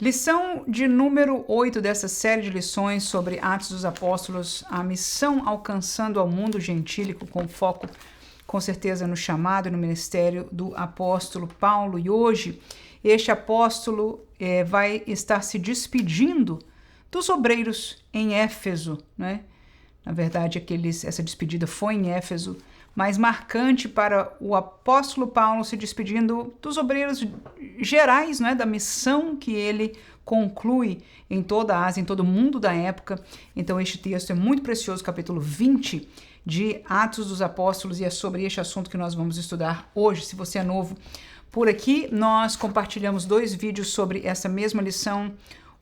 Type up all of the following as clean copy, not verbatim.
Lição de número 8 dessa série de lições sobre Atos dos Apóstolos, a missão alcançando ao mundo gentílico, com foco, com certeza, no chamado e no ministério do apóstolo Paulo. E hoje, este apóstolo vai estar se despedindo dos obreiros em Éfeso, né? Na verdade, essa despedida foi em Éfeso, mas marcante para o apóstolo Paulo se despedindo dos obreiros gerais, né, da missão que ele conclui em toda a Ásia, em todo o mundo da época. Então este texto é muito precioso, capítulo 20 de Atos dos Apóstolos, e é sobre este assunto que nós vamos estudar hoje. Se você é novo por aqui, nós compartilhamos 2 vídeos sobre essa mesma lição.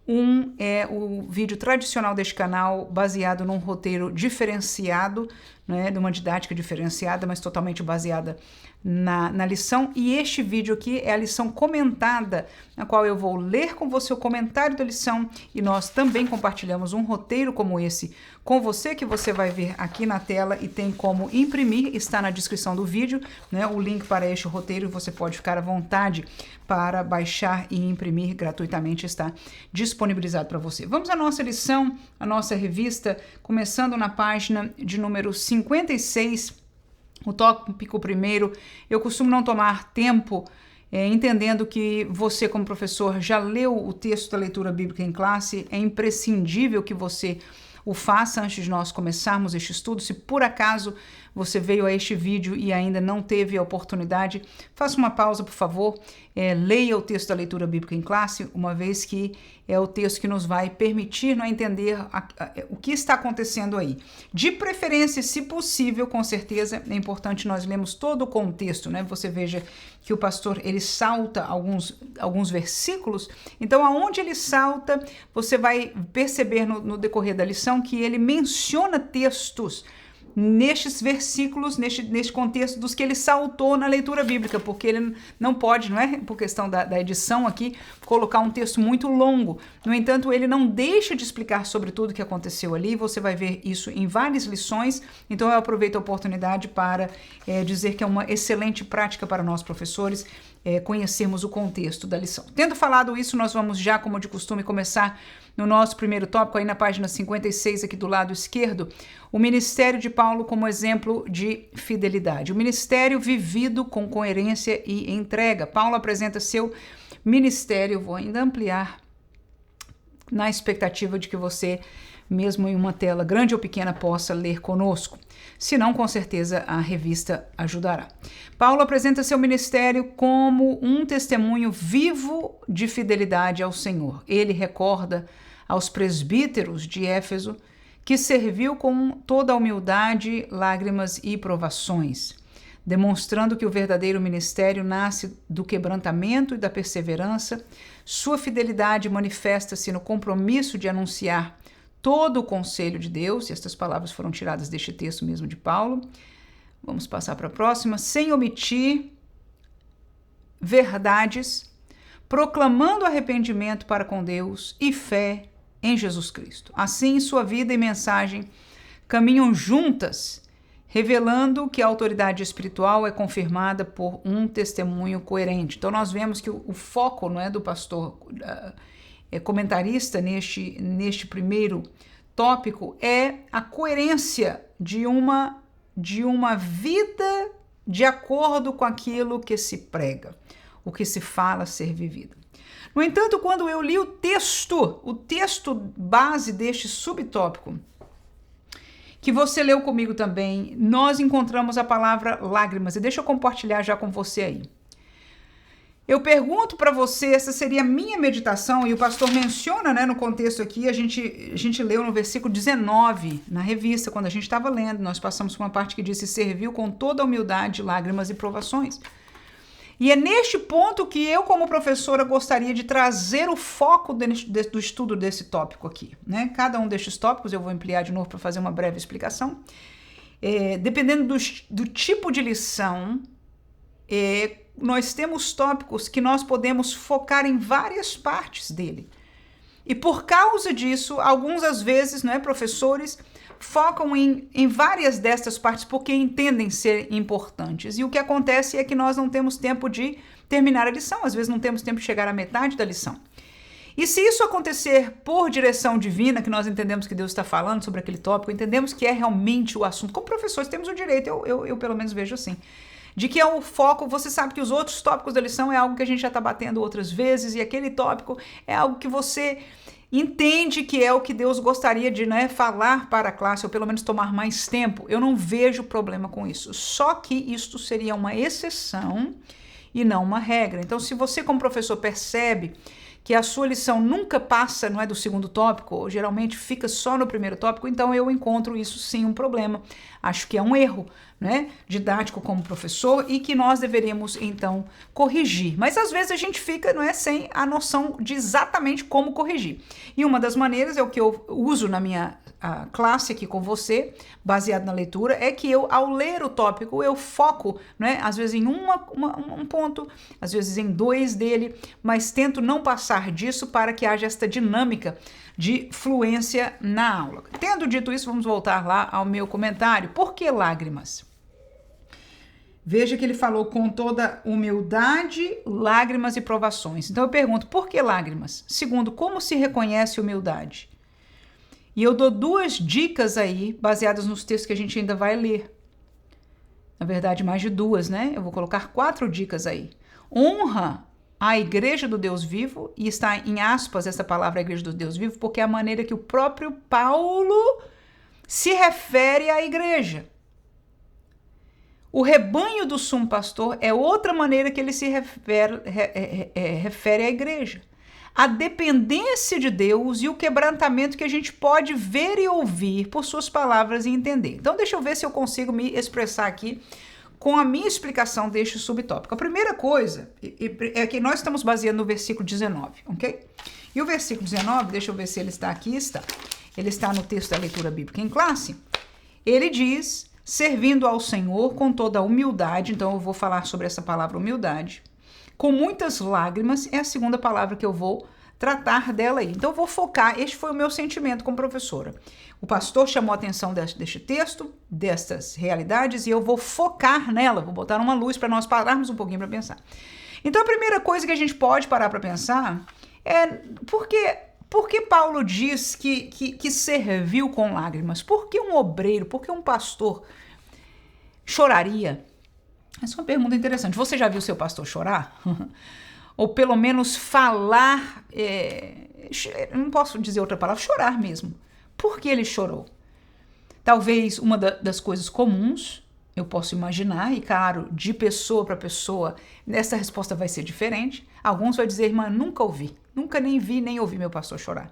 Um é o vídeo tradicional deste canal, baseado num roteiro diferenciado, né, de uma didática diferenciada, mas totalmente baseada na lição. E este vídeo aqui é a lição comentada, na qual eu vou ler com você o comentário da lição, e nós também compartilhamos um roteiro como esse com você, que você vai ver aqui na tela e tem como imprimir, está na descrição do vídeo, né, o link para este roteiro. Você pode ficar à vontade para baixar e imprimir gratuitamente, está disponibilizado para você. Vamos à nossa lição, a nossa revista, começando na página de número 56, o tópico primeiro. Eu costumo não tomar tempo, entendendo que você, como professor, já leu o texto da leitura bíblica em classe. É imprescindível que você o faça antes de nós começarmos este estudo. Se por acaso você veio a este vídeo e ainda não teve a oportunidade, faça uma pausa, por favor, leia o texto da leitura bíblica em classe, uma vez que é o texto que nos vai permitir entender o que está acontecendo aí. De preferência, se possível, com certeza, é importante nós lermos todo o contexto, né? Você veja que o pastor, ele salta alguns versículos, então aonde ele salta, você vai perceber no decorrer da lição que ele menciona textos nestes versículos, neste contexto dos que ele saltou na leitura bíblica, porque ele não pode, não é por questão da edição aqui, colocar um texto muito longo. No entanto, ele não deixa de explicar sobre tudo o que aconteceu ali. Você vai ver isso em várias lições, então eu aproveito a oportunidade para dizer que é uma excelente prática para nós professores conhecermos o contexto da lição. Tendo falado isso, nós vamos já, como de costume, começar no nosso primeiro tópico, aí na página 56, aqui do lado esquerdo, o ministério de Paulo como exemplo de fidelidade. O ministério vivido com coerência e entrega. Paulo apresenta seu ministério, vou ainda ampliar, na expectativa de que você, mesmo em uma tela grande ou pequena, possa ler conosco. Se não, com certeza a revista ajudará. Paulo apresenta seu ministério como um testemunho vivo de fidelidade ao Senhor. Ele recorda aos presbíteros de Éfeso que serviu com toda a humildade, lágrimas e provações, demonstrando que o verdadeiro ministério nasce do quebrantamento e da perseverança. Sua fidelidade manifesta-se no compromisso de anunciar todo o conselho de Deus, e estas palavras foram tiradas deste texto mesmo de Paulo. Vamos passar para a próxima. Sem omitir verdades, proclamando arrependimento para com Deus e fé em Jesus Cristo. Assim, sua vida e mensagem caminham juntas, revelando que a autoridade espiritual é confirmada por um testemunho coerente. Então, nós vemos que o foco, não é, do pastor comentarista neste primeiro tópico é a coerência de uma vida de acordo com aquilo que se prega, o que se fala ser vivido. No entanto, quando eu li o texto base deste subtópico, que você leu comigo também, nós encontramos a palavra lágrimas, e deixa eu compartilhar já com você aí. Eu pergunto para você, essa seria a minha meditação, e o pastor menciona, né, no contexto aqui, a gente leu no versículo 19, na revista, quando a gente estava lendo, nós passamos por uma parte que disse: serviu com toda a humildade, lágrimas e provações. E é neste ponto que eu, como professora, gostaria de trazer o foco do estudo desse tópico aqui, né? Cada um destes tópicos eu vou ampliar de novo para fazer uma breve explicação. Dependendo do tipo de lição, nós temos tópicos que nós podemos focar em várias partes dele. E por causa disso, alguns às vezes, né, professores, focam em várias destas partes porque entendem ser importantes. E o que acontece é que nós não temos tempo de terminar a lição, às vezes não temos tempo de chegar à metade da lição. E se isso acontecer por direção divina, que nós entendemos que Deus está falando sobre aquele tópico, entendemos que é realmente o assunto, como professores temos o direito, eu pelo menos vejo assim, de que é o foco, você sabe que os outros tópicos da lição é algo que a gente já está batendo outras vezes, e aquele tópico é algo que você entende que é o que Deus gostaria de, né, falar para a classe, ou pelo menos tomar mais tempo. Eu não vejo problema com isso, só que isto seria uma exceção e não uma regra. Então, se você como professor percebe que a sua lição nunca passa, não é, do segundo tópico, ou geralmente fica só no primeiro tópico, então eu encontro isso sim um problema. Acho que é um erro, né, didático como professor e que nós deveríamos então corrigir. Mas às vezes a gente fica, não é, sem a noção de exatamente como corrigir. E uma das maneiras é o que eu uso na minha classe aqui com você, baseado na leitura, é que eu, ao ler o tópico, eu foco, né, às vezes em um ponto, às vezes em dois dele, mas tento não passar disso para que haja esta dinâmica de fluência na aula. Tendo dito isso, vamos voltar lá ao meu comentário. Por que lágrimas? Veja que ele falou com toda humildade, lágrimas e provações. Então eu pergunto, por que lágrimas? Segundo, como se reconhece humildade? E eu dou duas dicas aí, baseadas nos textos que a gente ainda vai ler. Na verdade, mais de duas, né? Eu vou colocar 4 dicas aí. Honra a igreja do Deus vivo, e está em aspas essa palavra, a igreja do Deus vivo, porque é a maneira que o próprio Paulo se refere à igreja. O rebanho do sumo pastor é outra maneira que ele se refere à igreja. A dependência de Deus e o quebrantamento que a gente pode ver e ouvir por suas palavras e entender. Então, deixa eu ver se eu consigo me expressar aqui com a minha explicação deste subtópico. A primeira coisa é que nós estamos baseando no versículo 19, ok? E o versículo 19, deixa eu ver se ele está aqui, está. Ele está no texto da leitura bíblica em classe. Ele diz, servindo ao Senhor com toda a humildade, então eu vou falar sobre essa palavra humildade, com muitas lágrimas, é a segunda palavra que eu vou tratar dela aí. Então eu vou focar, este foi o meu sentimento como professora. O pastor chamou a atenção deste texto, destas realidades, e eu vou focar nela, vou botar uma luz para nós pararmos um pouquinho para pensar. Então a primeira coisa que a gente pode parar para pensar é por que Paulo diz que serviu com lágrimas? Por que um obreiro, por que um pastor choraria? Essa é uma pergunta interessante. Você já viu seu pastor chorar? Ou pelo menos falar, não posso dizer outra palavra, chorar mesmo. Por que ele chorou? Talvez uma das coisas comuns, eu posso imaginar, e claro, de pessoa para pessoa, essa resposta vai ser diferente. Alguns vão dizer, irmã, nunca ouvi, nunca nem vi, nem ouvi meu pastor chorar.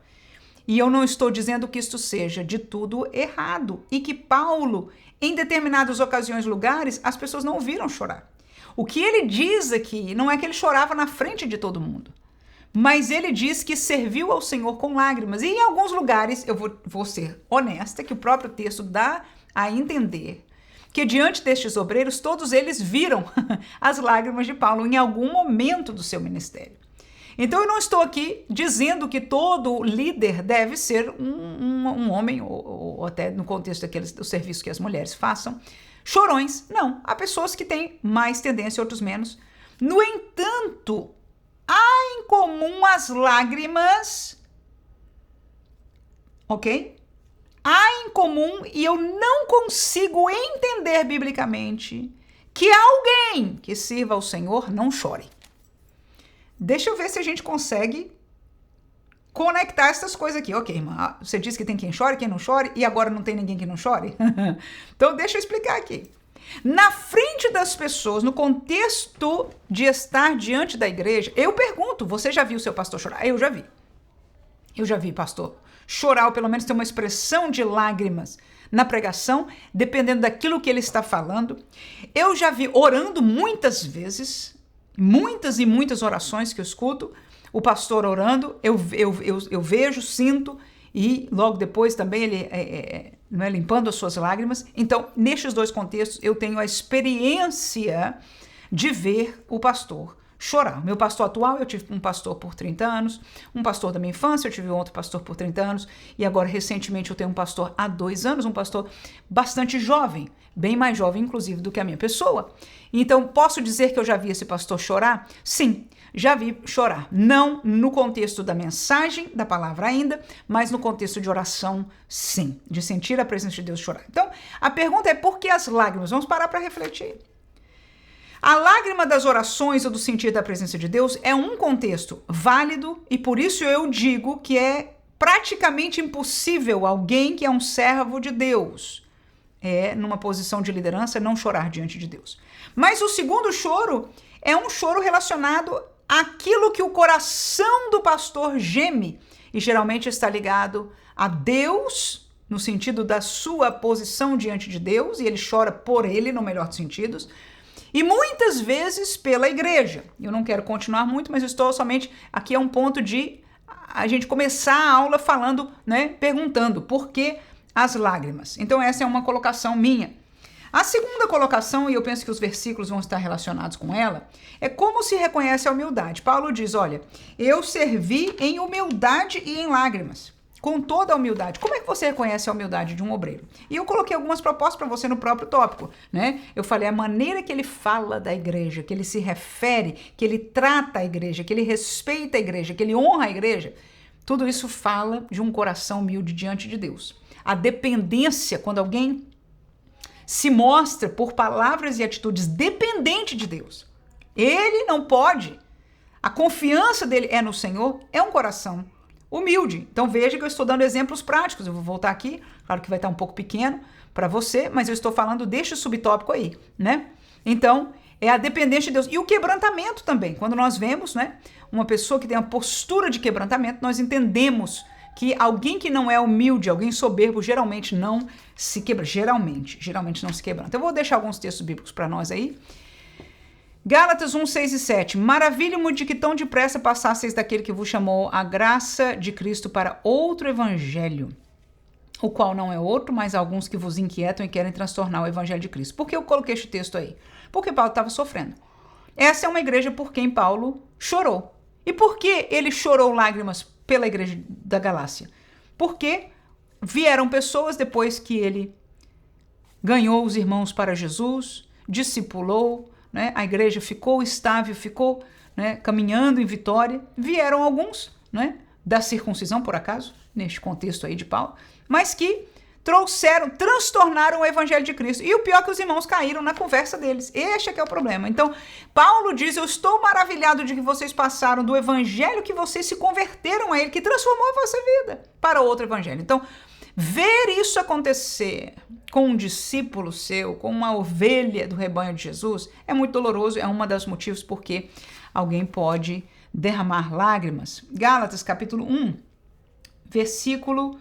E eu não estou dizendo que isto seja de tudo errado, e que Paulo, em determinadas ocasiões, lugares, as pessoas não ouviram chorar. O que ele diz aqui não é que ele chorava na frente de todo mundo, mas ele diz que serviu ao Senhor com lágrimas. E em alguns lugares, eu vou ser honesta, que o próprio texto dá a entender que diante destes obreiros, todos eles viram as lágrimas de Paulo em algum momento do seu ministério. Então eu não estou aqui dizendo que todo líder deve ser um homem, ou até no contexto do serviço que as mulheres façam, chorões. Não, há pessoas que têm mais tendência, outros menos. No entanto, há em comum as lágrimas, ok? Há em comum, e eu não consigo entender biblicamente, que alguém que sirva ao Senhor não chore. Deixa eu ver se a gente consegue conectar essas coisas aqui. Ok, irmã, você disse que tem quem chore, quem não chore, e agora não tem ninguém que não chore? Então deixa eu explicar aqui. Na frente das pessoas, no contexto de estar diante da igreja, eu pergunto, você já viu seu pastor chorar? Eu já vi. Eu já vi pastor chorar, ou pelo menos ter uma expressão de lágrimas na pregação, dependendo daquilo que ele está falando. Eu já vi orando muitas vezes, muitas e muitas orações que eu escuto, o pastor orando, eu vejo, sinto, e logo depois também ele limpando as suas lágrimas. Então, nestes dois contextos, eu tenho a experiência de ver o pastor chorar. Meu pastor atual, eu tive um pastor por 30 anos, um pastor da minha infância, eu tive outro pastor por 30 anos, e agora recentemente eu tenho um pastor há 2 anos, um pastor bastante jovem, bem mais jovem inclusive do que a minha pessoa. Então, posso dizer que eu já vi esse pastor chorar? Sim, já vi chorar. Não no contexto da mensagem, da palavra ainda, mas no contexto de oração, sim, de sentir a presença de Deus chorar. Então, a pergunta é por que as lágrimas? Vamos parar para refletir. A lágrima das orações ou do sentir da presença de Deus é um contexto válido e por isso eu digo que é praticamente impossível alguém que é um servo de Deus, numa posição de liderança, não chorar diante de Deus. Mas o segundo choro é um choro relacionado àquilo que o coração do pastor geme e geralmente está ligado a Deus, no sentido da sua posição diante de Deus, e ele chora por ele, no melhor dos sentidos, e muitas vezes pela igreja. Eu não quero continuar muito, mas estou somente aqui a um ponto de a gente começar a aula falando, perguntando por que as lágrimas. Então essa é uma colocação minha. A segunda colocação, e eu penso que os versículos vão estar relacionados com ela, é como se reconhece a humildade. Paulo diz, olha, eu servi em humildade e em lágrimas, com toda a humildade. Como é que você reconhece a humildade de um obreiro? E eu coloquei algumas propostas para você no próprio tópico, Eu falei a maneira que ele fala da igreja, que ele se refere, que ele trata a igreja, que ele respeita a igreja, que ele honra a igreja. Tudo isso fala de um coração humilde diante de Deus. A dependência, quando alguém se mostra por palavras e atitudes dependente de Deus. Ele não pode. A confiança dele é no Senhor, é um coração humilde. Então veja que eu estou dando exemplos práticos. Eu vou voltar aqui, claro que vai estar um pouco pequeno para você, mas eu estou falando deste subtópico aí, Então, é a dependência de Deus. E o quebrantamento também. Quando nós vemos, uma pessoa que tem uma postura de quebrantamento, nós entendemos que alguém que não é humilde, alguém soberbo, geralmente não se quebra. Geralmente não se quebranta. Eu vou deixar alguns textos bíblicos para nós aí. Gálatas 1, 6 e 7. Maravilho-me de que tão depressa passasseis daquele que vos chamou a graça de Cristo para outro evangelho, o qual não é outro, mas alguns que vos inquietam e querem transtornar o evangelho de Cristo. Por que eu coloquei este texto aí? Porque Paulo estava sofrendo. Essa é uma igreja por quem Paulo chorou. E por que ele chorou lágrimas pela igreja da Galácia? Porque vieram pessoas depois que ele ganhou os irmãos para Jesus, discipulou, a igreja ficou estável, ficou caminhando em vitória. Vieram alguns da circuncisão, por acaso, neste contexto aí de Paulo, mas que transtornaram o evangelho de Cristo. E o pior é que os irmãos caíram na conversa deles. Este é que é o problema. Então, Paulo diz, eu estou maravilhado de que vocês passaram do evangelho que vocês se converteram a ele, que transformou a vossa vida, para outro evangelho. Então, ver isso acontecer com um discípulo seu, com uma ovelha do rebanho de Jesus, é muito doloroso, é um dos motivos porque alguém pode derramar lágrimas. Gálatas, capítulo 1, versículo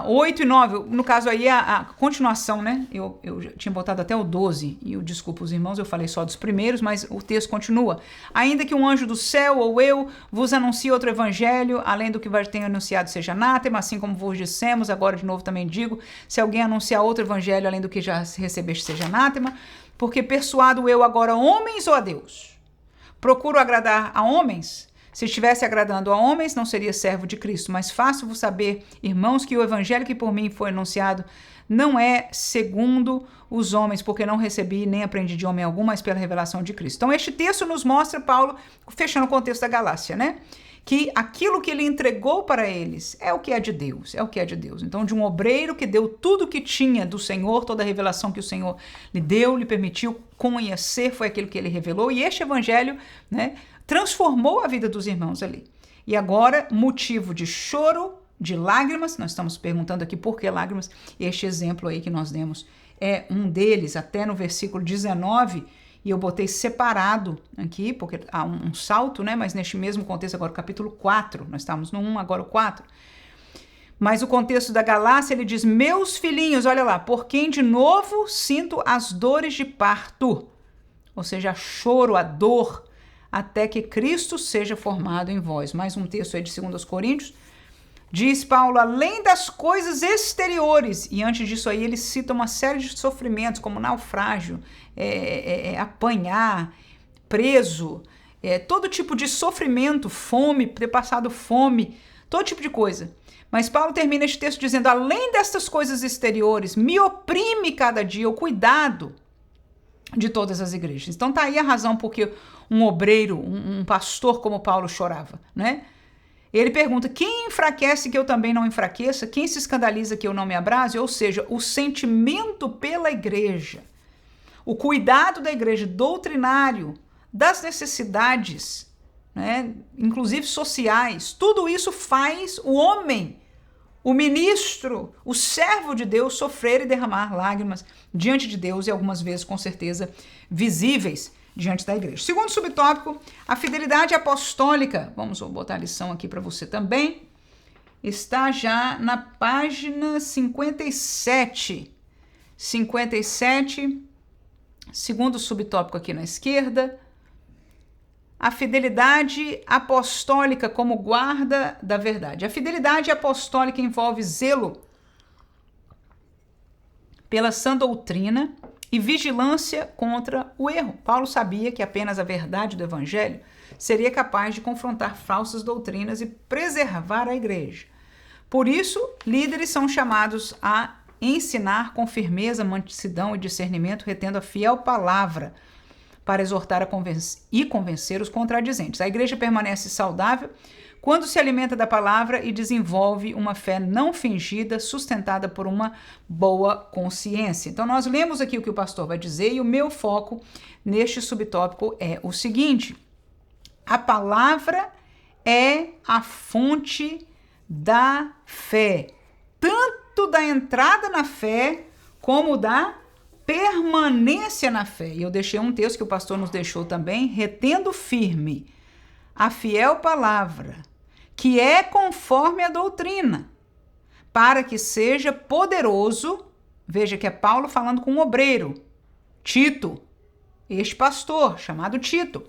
8 e 9, no caso aí a continuação, eu tinha botado até o 12, e eu desculpo os irmãos, eu falei só dos primeiros, mas o texto continua. Ainda que um anjo do céu ou eu vos anuncie outro evangelho, além do que vai ter anunciado seja anátema, assim como vos dissemos, agora de novo também digo, se alguém anunciar outro evangelho, além do que já recebeste seja anátema, porque persuado eu agora homens ou a Deus? Procuro agradar a homens? Se estivesse agradando a homens, não seria servo de Cristo, mas faço-vos saber, irmãos, que o evangelho que por mim foi anunciado não é segundo os homens, porque não recebi nem aprendi de homem algum, mas pela revelação de Cristo. Então este texto nos mostra, Paulo, fechando o contexto da Galácia, que aquilo que ele entregou para eles é o que é de Deus, Então, de um obreiro que deu tudo o que tinha do Senhor, toda a revelação que o Senhor lhe deu, lhe permitiu conhecer, foi aquilo que ele revelou, e este evangelho, transformou a vida dos irmãos ali. E agora, motivo de choro, de lágrimas, nós estamos perguntando aqui por que lágrimas, este exemplo aí que nós demos é um deles, até no versículo 19, e eu botei separado aqui, porque há um salto, mas neste mesmo contexto agora, capítulo 4, nós estamos no 1, agora o 4. Mas o contexto da Galácia, ele diz, meus filhinhos, olha lá, por quem de novo sinto as dores de parto, ou seja, choro, a dor, até que Cristo seja formado em vós. Mais um texto aí de 2 Coríntios. Diz Paulo, além das coisas exteriores, e antes disso aí ele cita uma série de sofrimentos, como naufrágio, apanhar, preso, todo tipo de sofrimento, fome, ter passado fome, todo tipo de coisa. Mas Paulo termina este texto dizendo, além destas coisas exteriores, me oprime cada dia o cuidado de todas as igrejas. Então tá aí a razão porque um obreiro, um pastor como Paulo chorava, né? Ele pergunta, quem enfraquece que eu também não enfraqueça? Quem se escandaliza que eu não me abrase? Ou seja, o sentimento pela igreja, o cuidado da igreja, doutrinário, das necessidades, né, inclusive sociais, tudo isso faz o homem, o ministro, o servo de Deus sofrer e derramar lágrimas diante de Deus e algumas vezes, com certeza, visíveis diante da igreja. Segundo subtópico, a fidelidade apostólica. Vamos botar a lição aqui para você também. Está já na página 57. 57, segundo subtópico aqui na esquerda. A fidelidade apostólica como guarda da verdade. A fidelidade apostólica envolve zelo pela sã doutrina e vigilância contra o erro. Paulo sabia que apenas a verdade do evangelho seria capaz de confrontar falsas doutrinas e preservar a igreja. Por isso, líderes são chamados a ensinar com firmeza, mansidão e discernimento, retendo a fiel palavra, para exortar e convencer os contradizentes. A igreja permanece saudável quando se alimenta da palavra e desenvolve uma fé não fingida, sustentada por uma boa consciência. Então, nós lemos aqui o que o pastor vai dizer e o meu foco neste subtópico é o seguinte: a palavra é a fonte da fé, tanto da entrada na fé como da permanência na fé. E eu deixei um texto que o pastor nos deixou também, retendo firme a fiel palavra, que é conforme a doutrina, para que seja poderoso. Veja que é Paulo falando com um obreiro, Tito, este pastor chamado Tito.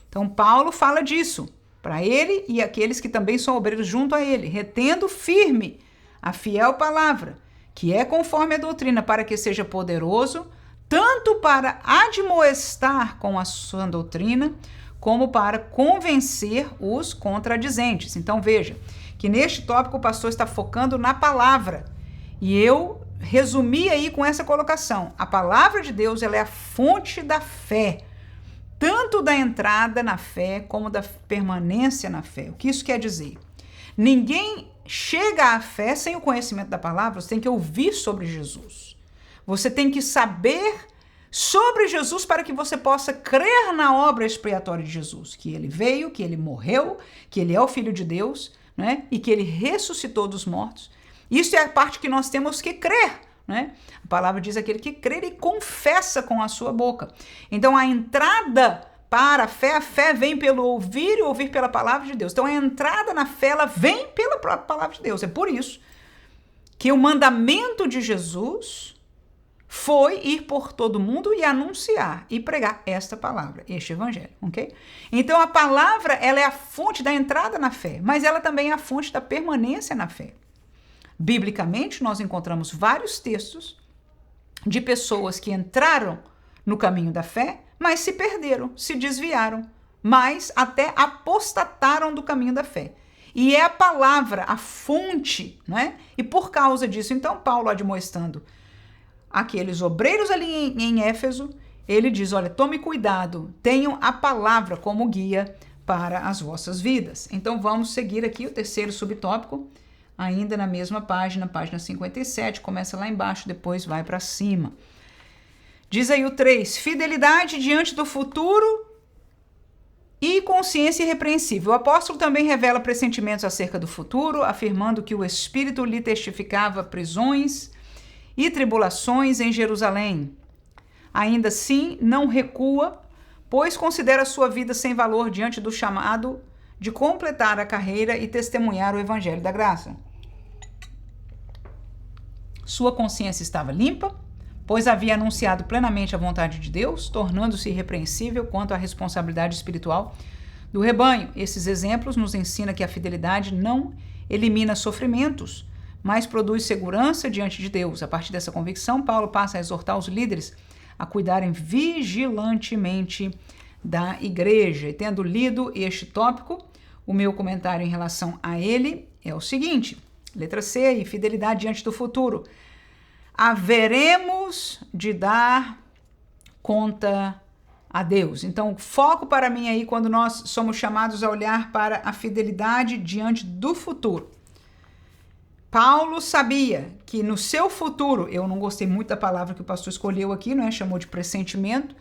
Então Paulo fala disso para ele e aqueles que também são obreiros junto a ele, retendo firme a fiel palavra, que é conforme a doutrina, para que seja poderoso, tanto para admoestar com a sua doutrina, como para convencer os contradizentes. Então veja que neste tópico o pastor está focando na palavra. E eu resumi aí com essa colocação. A palavra de Deus, ela é a fonte da fé, tanto da entrada na fé como da permanência na fé. O que isso quer dizer? Ninguém chega à fé sem o conhecimento da palavra. Você tem que ouvir sobre Jesus. Você tem que saber sobre Jesus para que você possa crer na obra expiatória de Jesus, que ele veio, que ele morreu, que ele é o Filho de Deus, né? E que ele ressuscitou dos mortos. Isso é a parte que nós temos que crer, né? A palavra diz aquele que crer e confessa com a sua boca. Então a entrada para a fé vem pelo ouvir e ouvir pela palavra de Deus. Então a entrada na fé, ela vem pela própria palavra de Deus. É por isso que o mandamento de Jesus foi ir por todo mundo e anunciar e pregar esta palavra, este evangelho, ok? Então a palavra, ela é a fonte da entrada na fé, mas ela também é a fonte da permanência na fé. Biblicamente, nós encontramos vários textos de pessoas que entraram no caminho da fé, mas se perderam, se desviaram, mas até apostataram do caminho da fé. E é a palavra, a fonte, né? E por causa disso, então, Paulo admoestando aqueles obreiros ali em Éfeso, ele diz, olha, tome cuidado, tenham a palavra como guia para as vossas vidas. Então, vamos seguir aqui o terceiro subtópico, ainda na mesma página, página 57, começa lá embaixo, depois vai para cima. Diz aí o 3, fidelidade diante do futuro e consciência irrepreensível. O apóstolo também revela pressentimentos acerca do futuro, afirmando que o Espírito lhe testificava prisões e tribulações em Jerusalém. Ainda assim, não recua, pois considera sua vida sem valor diante do chamado de completar a carreira e testemunhar o evangelho da graça. Sua consciência estava limpa, pois havia anunciado plenamente a vontade de Deus, tornando-se irrepreensível quanto à responsabilidade espiritual do rebanho. Esses exemplos nos ensinam que a fidelidade não elimina sofrimentos, mas produz segurança diante de Deus. A partir dessa convicção, Paulo passa a exortar os líderes a cuidarem vigilantemente da igreja. E tendo lido este tópico, o meu comentário em relação a ele é o seguinte, letra C aí, fidelidade diante do futuro. Haveremos de dar conta a Deus. Então, foco para mim aí quando nós somos chamados a olhar para a fidelidade diante do futuro. Paulo sabia que no seu futuro, eu não gostei muito da palavra que o pastor escolheu aqui, né? Chamou de pressentimento.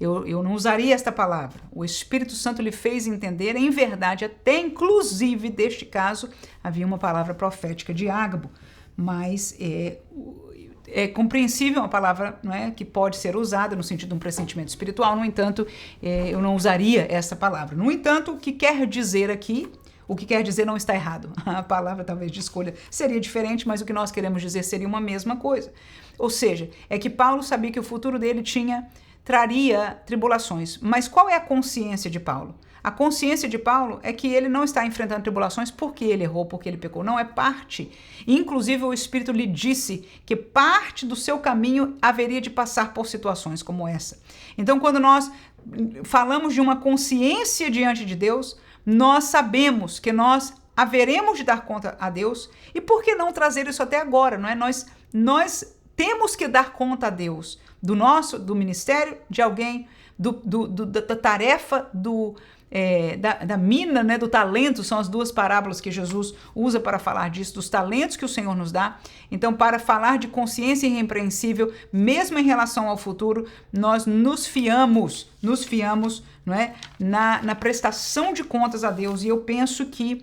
Eu não usaria esta palavra. O Espírito Santo lhe fez entender, em verdade, até inclusive deste caso, havia uma palavra profética de Ágabo, mas é compreensível uma palavra, não é, que pode ser usada no sentido de um pressentimento espiritual. No entanto, eu não usaria essa palavra. No entanto, o que quer dizer aqui, o que quer dizer não está errado. A palavra talvez de escolha seria diferente, mas o que nós queremos dizer seria uma mesma coisa. Ou seja, é que Paulo sabia que o futuro dele traria tribulações. Mas qual é a consciência de Paulo? A consciência de Paulo é que ele não está enfrentando tribulações porque ele errou, porque ele pecou. Não, é parte. Inclusive, o Espírito lhe disse que parte do seu caminho haveria de passar por situações como essa. Então, quando nós falamos de uma consciência diante de Deus, nós sabemos que nós haveremos de dar conta a Deus. E por que não trazer isso até agora? Não é? Nós temos que dar conta a Deus do ministério, de alguém, da tarefa, da mina, né, do talento. São as duas parábolas que Jesus usa para falar disso, dos talentos que o Senhor nos dá. Então, para falar de consciência irrepreensível, mesmo em relação ao futuro, nós nos fiamos, não é, na prestação de contas a Deus. E eu penso que,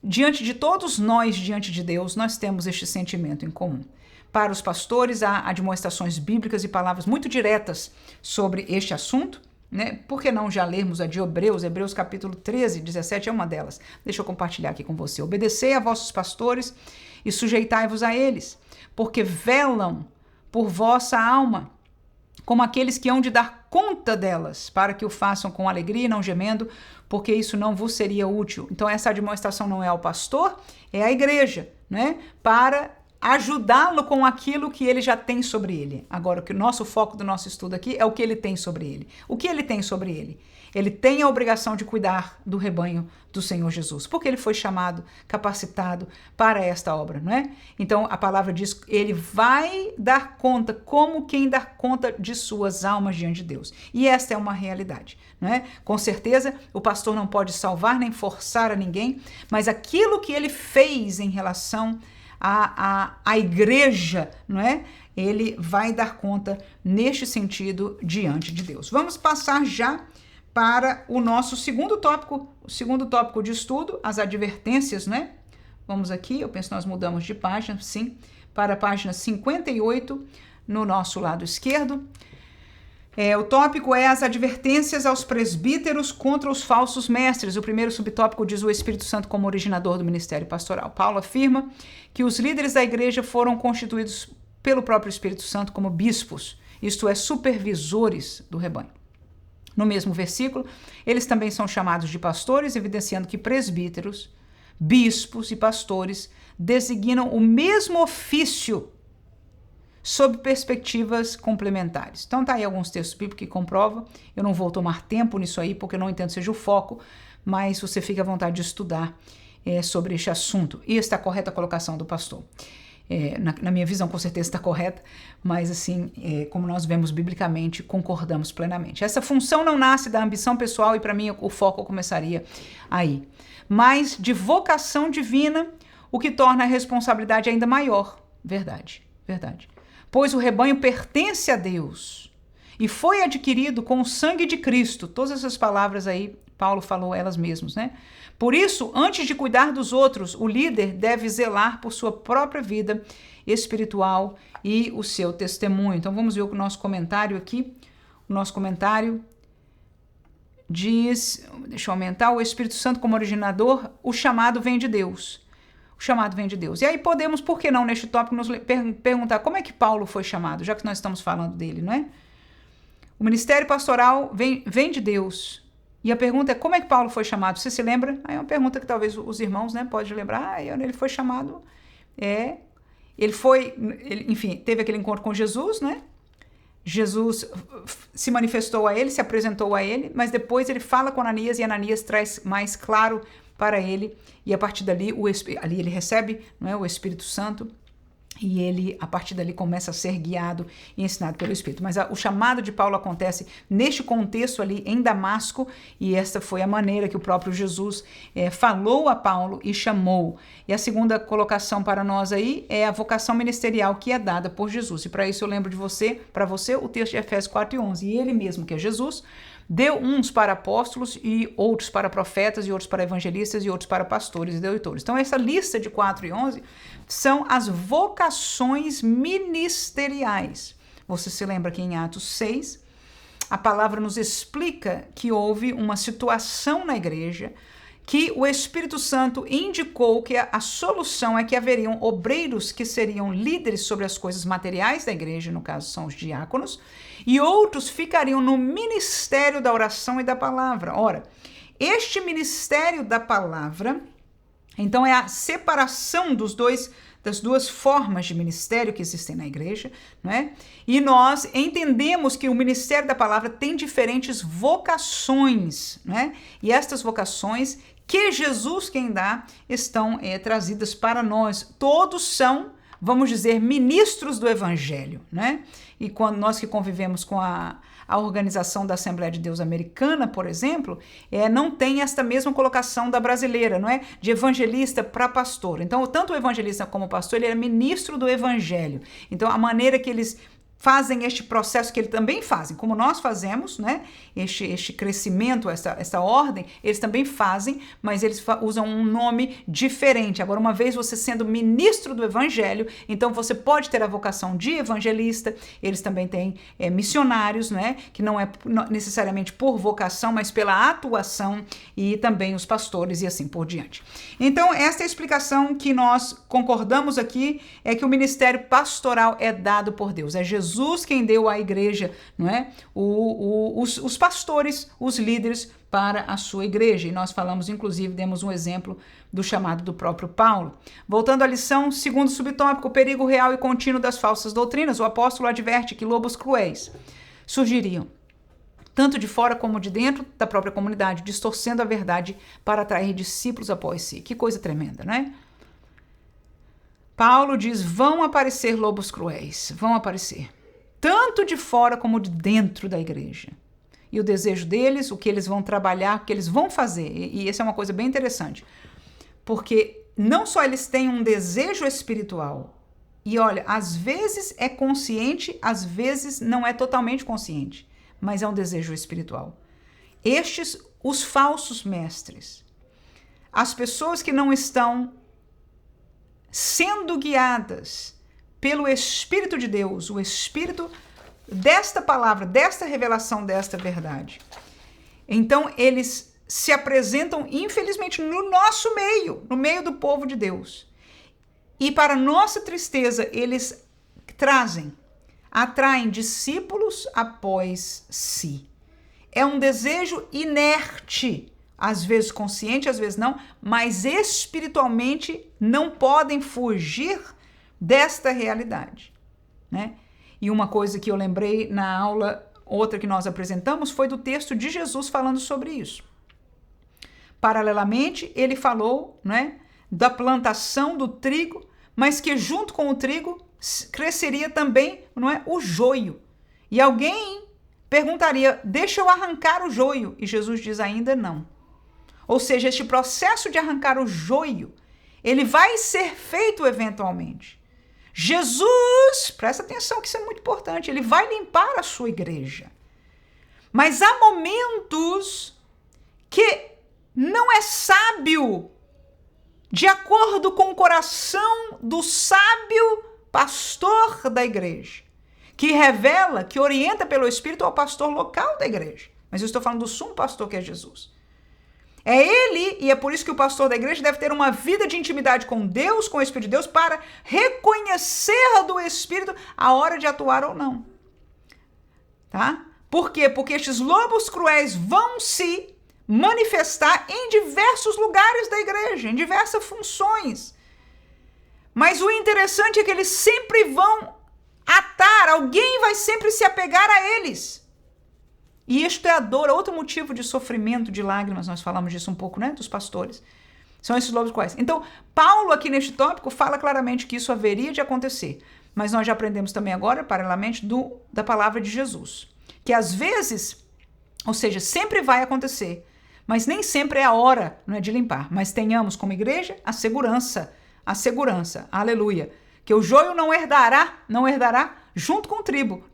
diante de todos nós, diante de Deus, nós temos este sentimento em comum. Para os pastores, há admoestações bíblicas e palavras muito diretas sobre este assunto, né? Por que não já lermos a de Hebreus capítulo 13, 17 é uma delas. Deixa eu compartilhar aqui com você. Obedecei a vossos pastores e sujeitai-vos a eles, porque velam por vossa alma, como aqueles que hão de dar conta delas, para que o façam com alegria e não gemendo, porque isso não vos seria útil. Então essa admoestação não é ao pastor, é à igreja, né? Para ajudá-lo com aquilo que ele já tem sobre ele. Agora, o nosso foco do nosso estudo aqui é o que ele tem sobre ele. O que ele tem sobre ele? Ele tem a obrigação de cuidar do rebanho do Senhor Jesus, porque ele foi chamado, capacitado para esta obra, não é? Então, a palavra diz que ele vai dar conta, como quem dá conta de suas almas diante de Deus. E esta é uma realidade, não é? Com certeza, o pastor não pode salvar nem forçar a ninguém, mas aquilo que ele fez em relação a igreja, não é? Ele vai dar conta neste sentido diante de Deus. Vamos passar já para o nosso segundo tópico de estudo, as advertências, né? Vamos aqui, eu penso que nós mudamos de página, sim, para a página 58, no nosso lado esquerdo. O tópico é as advertências aos presbíteros contra os falsos mestres. O primeiro subtópico diz o Espírito Santo como originador do ministério pastoral. Paulo afirma que os líderes da igreja foram constituídos pelo próprio Espírito Santo como bispos, isto é, supervisores do rebanho. No mesmo versículo, eles também são chamados de pastores, evidenciando que presbíteros, bispos e pastores designam o mesmo ofício sob perspectivas complementares. Então tá aí alguns textos bíblicos que comprovam. Eu não vou tomar tempo nisso aí, porque eu não entendo seja o foco, mas você fica à vontade de estudar sobre este assunto. E está correta a colocação do pastor. Na minha visão, com certeza está correta, mas assim, como nós vemos biblicamente, concordamos plenamente. Essa função não nasce da ambição pessoal e para mim o foco começaria aí. Mas de vocação divina, o que torna a responsabilidade ainda maior. Verdade. Pois o rebanho pertence a Deus e foi adquirido com o sangue de Cristo. Todas essas palavras aí, Paulo falou elas mesmas, né? Por isso, antes de cuidar dos outros, o líder deve zelar por sua própria vida espiritual e o seu testemunho. Então vamos ver o nosso comentário aqui. O nosso comentário diz, deixa eu aumentar, o Espírito Santo como originador, o chamado vem de Deus. E aí podemos, por que não, neste tópico, nos perguntar como é que Paulo foi chamado, já que nós estamos falando dele, não é? O ministério pastoral vem de Deus. E a pergunta é, como é que Paulo foi chamado? Você se lembra? Aí é uma pergunta que talvez os irmãos, né, podem lembrar. Ele foi chamado, enfim, teve aquele encontro com Jesus, né? Jesus se manifestou a ele, se apresentou a ele, mas depois ele fala com Ananias e Ananias traz mais claro para ele, e a partir dali ali ele recebe, não é, o Espírito Santo, e ele, a partir dali, começa a ser guiado e ensinado pelo Espírito. Mas o chamado de Paulo acontece neste contexto ali em Damasco, e esta foi a maneira que o próprio Jesus falou a Paulo e chamou. E a segunda colocação para nós aí é a vocação ministerial que é dada por Jesus. E para isso eu lembro para você, o texto de Efésios 4:11. E ele mesmo, que é Jesus, deu uns para apóstolos e outros para profetas e outros para evangelistas e outros para pastores e doutores. Então essa lista de 4 e 11 são as vocações ministeriais. Você se lembra que em Atos 6, a palavra nos explica que houve uma situação na igreja que o Espírito Santo indicou que a solução é que haveriam obreiros que seriam líderes sobre as coisas materiais da igreja, no caso são os diáconos, e outros ficariam no ministério da oração e da palavra. Ora, este ministério da palavra, então, é a separação das duas formas de ministério que existem na igreja, né? E nós entendemos que o ministério da palavra tem diferentes vocações, né? E estas vocações que Jesus quem dá estão trazidas para nós. Todos são, vamos dizer, ministros do evangelho, né? E quando nós que convivemos com a organização da Assembleia de Deus Americana, por exemplo, não tem esta mesma colocação da brasileira, não é? De evangelista para pastor. Então, tanto o evangelista como o pastor, ele é ministro do evangelho. Então, a maneira que eles fazem este processo que eles também fazem, como nós fazemos, né? Este crescimento, essa ordem, eles também fazem, mas eles usam um nome diferente. Agora, uma vez você sendo ministro do evangelho, então você pode ter a vocação de evangelista, eles também têm missionários, né? Que não é necessariamente por vocação, mas pela atuação, e também os pastores e assim por diante. Então, esta é a explicação que nós concordamos aqui, é que o ministério pastoral é dado por Deus, é Jesus quem deu à igreja, não é? Os pastores, os líderes para a sua igreja. E nós falamos, inclusive, demos um exemplo do chamado do próprio Paulo. Voltando à lição, segundo subtópico, o perigo real e contínuo das falsas doutrinas, o apóstolo adverte que lobos cruéis surgiriam, tanto de fora como de dentro da própria comunidade, distorcendo a verdade para atrair discípulos após si. Que coisa tremenda, né? Paulo diz, vão aparecer lobos cruéis, vão aparecer, tanto de fora como de dentro da igreja. E o desejo deles, o que eles vão trabalhar, o que eles vão fazer. E essa é uma coisa bem interessante, porque não só eles têm um desejo espiritual, e olha, às vezes é consciente, às vezes não é totalmente consciente, mas é um desejo espiritual. Estes, os falsos mestres, as pessoas que não estão sendo guiadas pelo Espírito de Deus, o Espírito desta palavra, desta revelação, desta verdade. Então, eles se apresentam, infelizmente, no nosso meio, no meio do povo de Deus. E, para nossa tristeza, eles atraem discípulos após si. É um desejo inerte, às vezes consciente, às vezes não, mas espiritualmente não podem fugir desta realidade, né? E uma coisa que eu lembrei na aula, outra que nós apresentamos, foi do texto de Jesus falando sobre isso. Paralelamente, ele falou, né, da plantação do trigo, mas que junto com o trigo cresceria também, não é, o joio. E alguém perguntaria, deixa eu arrancar o joio? E Jesus diz, ainda não. Ou seja, este processo de arrancar o joio, ele vai ser feito eventualmente. Jesus, presta atenção que isso é muito importante, ele vai limpar a sua igreja. Mas há momentos que não é sábio, de acordo com o coração do sábio pastor da igreja, que revela, que orienta pelo Espírito ao pastor local da igreja. Mas eu estou falando do sumo pastor que é Jesus. É ele, e é por isso que o pastor da igreja deve ter uma vida de intimidade com Deus, com o Espírito de Deus, para reconhecer do Espírito a hora de atuar ou não. Tá? Por quê? Porque estes lobos cruéis vão se manifestar em diversos lugares da igreja, em diversas funções. Mas o interessante é que eles sempre vão atar, alguém vai sempre se apegar a eles. E isto é a dor, outro motivo de sofrimento, de lágrimas, nós falamos disso um pouco, né, dos pastores. São esses lobos quais. Então, Paulo aqui neste tópico fala claramente que isso haveria de acontecer. Mas nós já aprendemos também agora, paralelamente, da palavra de Jesus. Que às vezes, ou seja, sempre vai acontecer, mas nem sempre é a hora, não é, de limpar. Mas tenhamos como igreja a segurança, aleluia, que o joio não herdará junto com o trigo,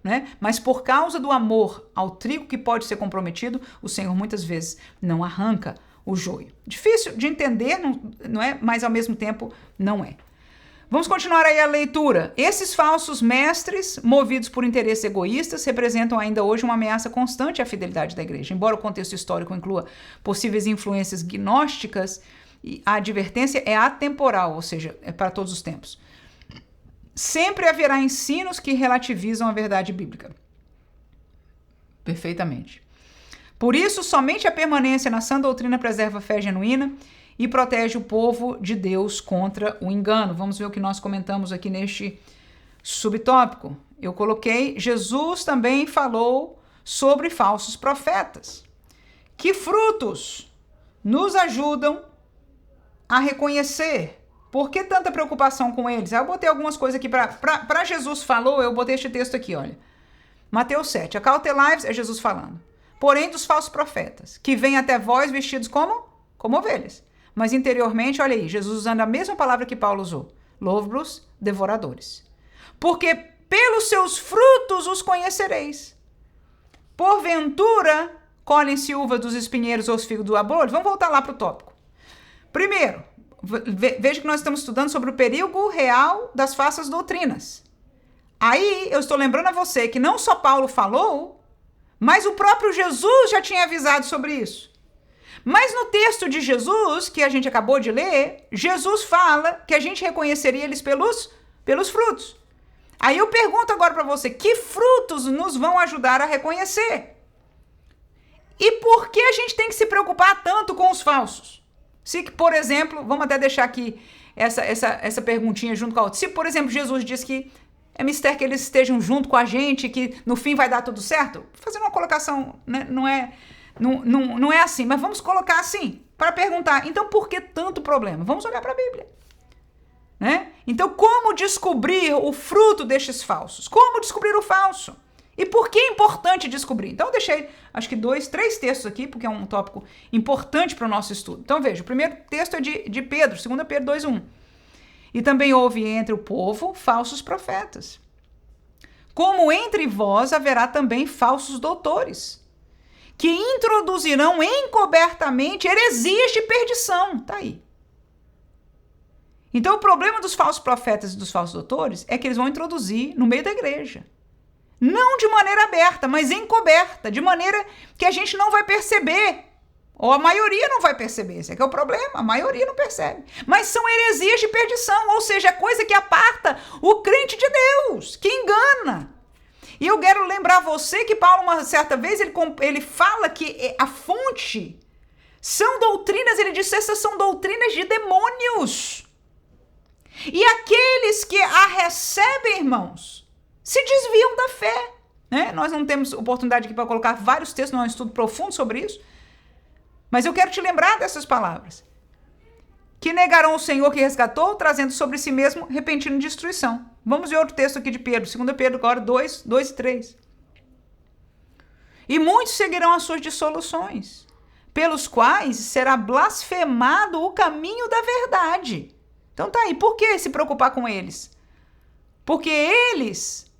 né? Mas por causa do amor ao trigo que pode ser comprometido, o Senhor muitas vezes não arranca o joio. Difícil de entender, não é? Mas ao mesmo tempo não é. Vamos continuar aí a leitura. Esses falsos mestres, movidos por interesses egoístas, representam ainda hoje uma ameaça constante à fidelidade da igreja. Embora o contexto histórico inclua possíveis influências gnósticas, a advertência é atemporal, ou seja, é para todos os tempos. Sempre haverá ensinos que relativizam a verdade bíblica. Perfeitamente. Por isso, somente a permanência na sã doutrina preserva a fé genuína e protege o povo de Deus contra o engano. Vamos ver o que nós comentamos aqui neste subtópico. Eu coloquei, Jesus também falou sobre falsos profetas. Que frutos nos ajudam a reconhecer? Por que tanta preocupação com eles? Aí eu botei algumas coisas aqui para Jesus falou, eu botei este texto aqui, olha. Mateus 7, acautelai-vos, é Jesus falando. Porém dos falsos profetas, que vêm até vós vestidos como ovelhas. Mas interiormente, olha aí, Jesus usando a mesma palavra que Paulo usou. Lobos devoradores. Porque pelos seus frutos os conhecereis. Porventura, colhem-se uvas dos espinheiros ou os figos do abrolho? Vamos voltar lá para o tópico. Primeiro, veja que nós estamos estudando sobre o perigo real das falsas doutrinas. Aí eu estou lembrando a você que não só Paulo falou, mas o próprio Jesus já tinha avisado sobre isso. Mas no texto de Jesus, que a gente acabou de ler, Jesus fala que a gente reconheceria eles pelos frutos. Aí eu pergunto agora para você, que frutos nos vão ajudar a reconhecer? E por que a gente tem que se preocupar tanto com os falsos? Se, por exemplo, vamos até deixar aqui essa perguntinha junto com a outra. Se, por exemplo, Jesus diz que é mistério que eles estejam junto com a gente, que no fim vai dar tudo certo, fazendo uma colocação, né? Não é assim, mas vamos colocar assim, para perguntar, então por que tanto problema? Vamos olhar para a Bíblia. Né? Então, como descobrir o fruto destes falsos? Como descobrir o falso? E por que é importante descobrir? Então, eu deixei, acho que 3 textos aqui, porque é um tópico importante para o nosso estudo. Então, veja, o primeiro texto é de Pedro, 2 Pedro 2:1. E também houve entre o povo falsos profetas. Como entre vós haverá também falsos doutores, que introduzirão encobertamente heresias de perdição. Tá aí. Então, o problema dos falsos profetas e dos falsos doutores é que eles vão introduzir no meio da igreja. Não de maneira aberta, mas encoberta, de maneira que a gente não vai perceber. Ou a maioria não vai perceber. Esse é que é o problema, a maioria não percebe. Mas são heresias de perdição, ou seja, é coisa que aparta o crente de Deus, que engana. E eu quero lembrar você que Paulo, uma certa vez, ele fala que a fonte são doutrinas, ele disse, essas são doutrinas de demônios. E aqueles que a recebem, irmãos, se desviam da fé. Né? Nós não temos oportunidade aqui para colocar vários textos, não é um estudo profundo sobre isso. Mas eu quero te lembrar dessas palavras. Que negarão o Senhor que resgatou, trazendo sobre si mesmo repentina destruição. Vamos ver outro texto aqui de Pedro, 2 Pedro, agora 2 e 3. E muitos seguirão as suas dissoluções, pelos quais será blasfemado o caminho da verdade. Então tá aí, por que se preocupar com eles? Porque eles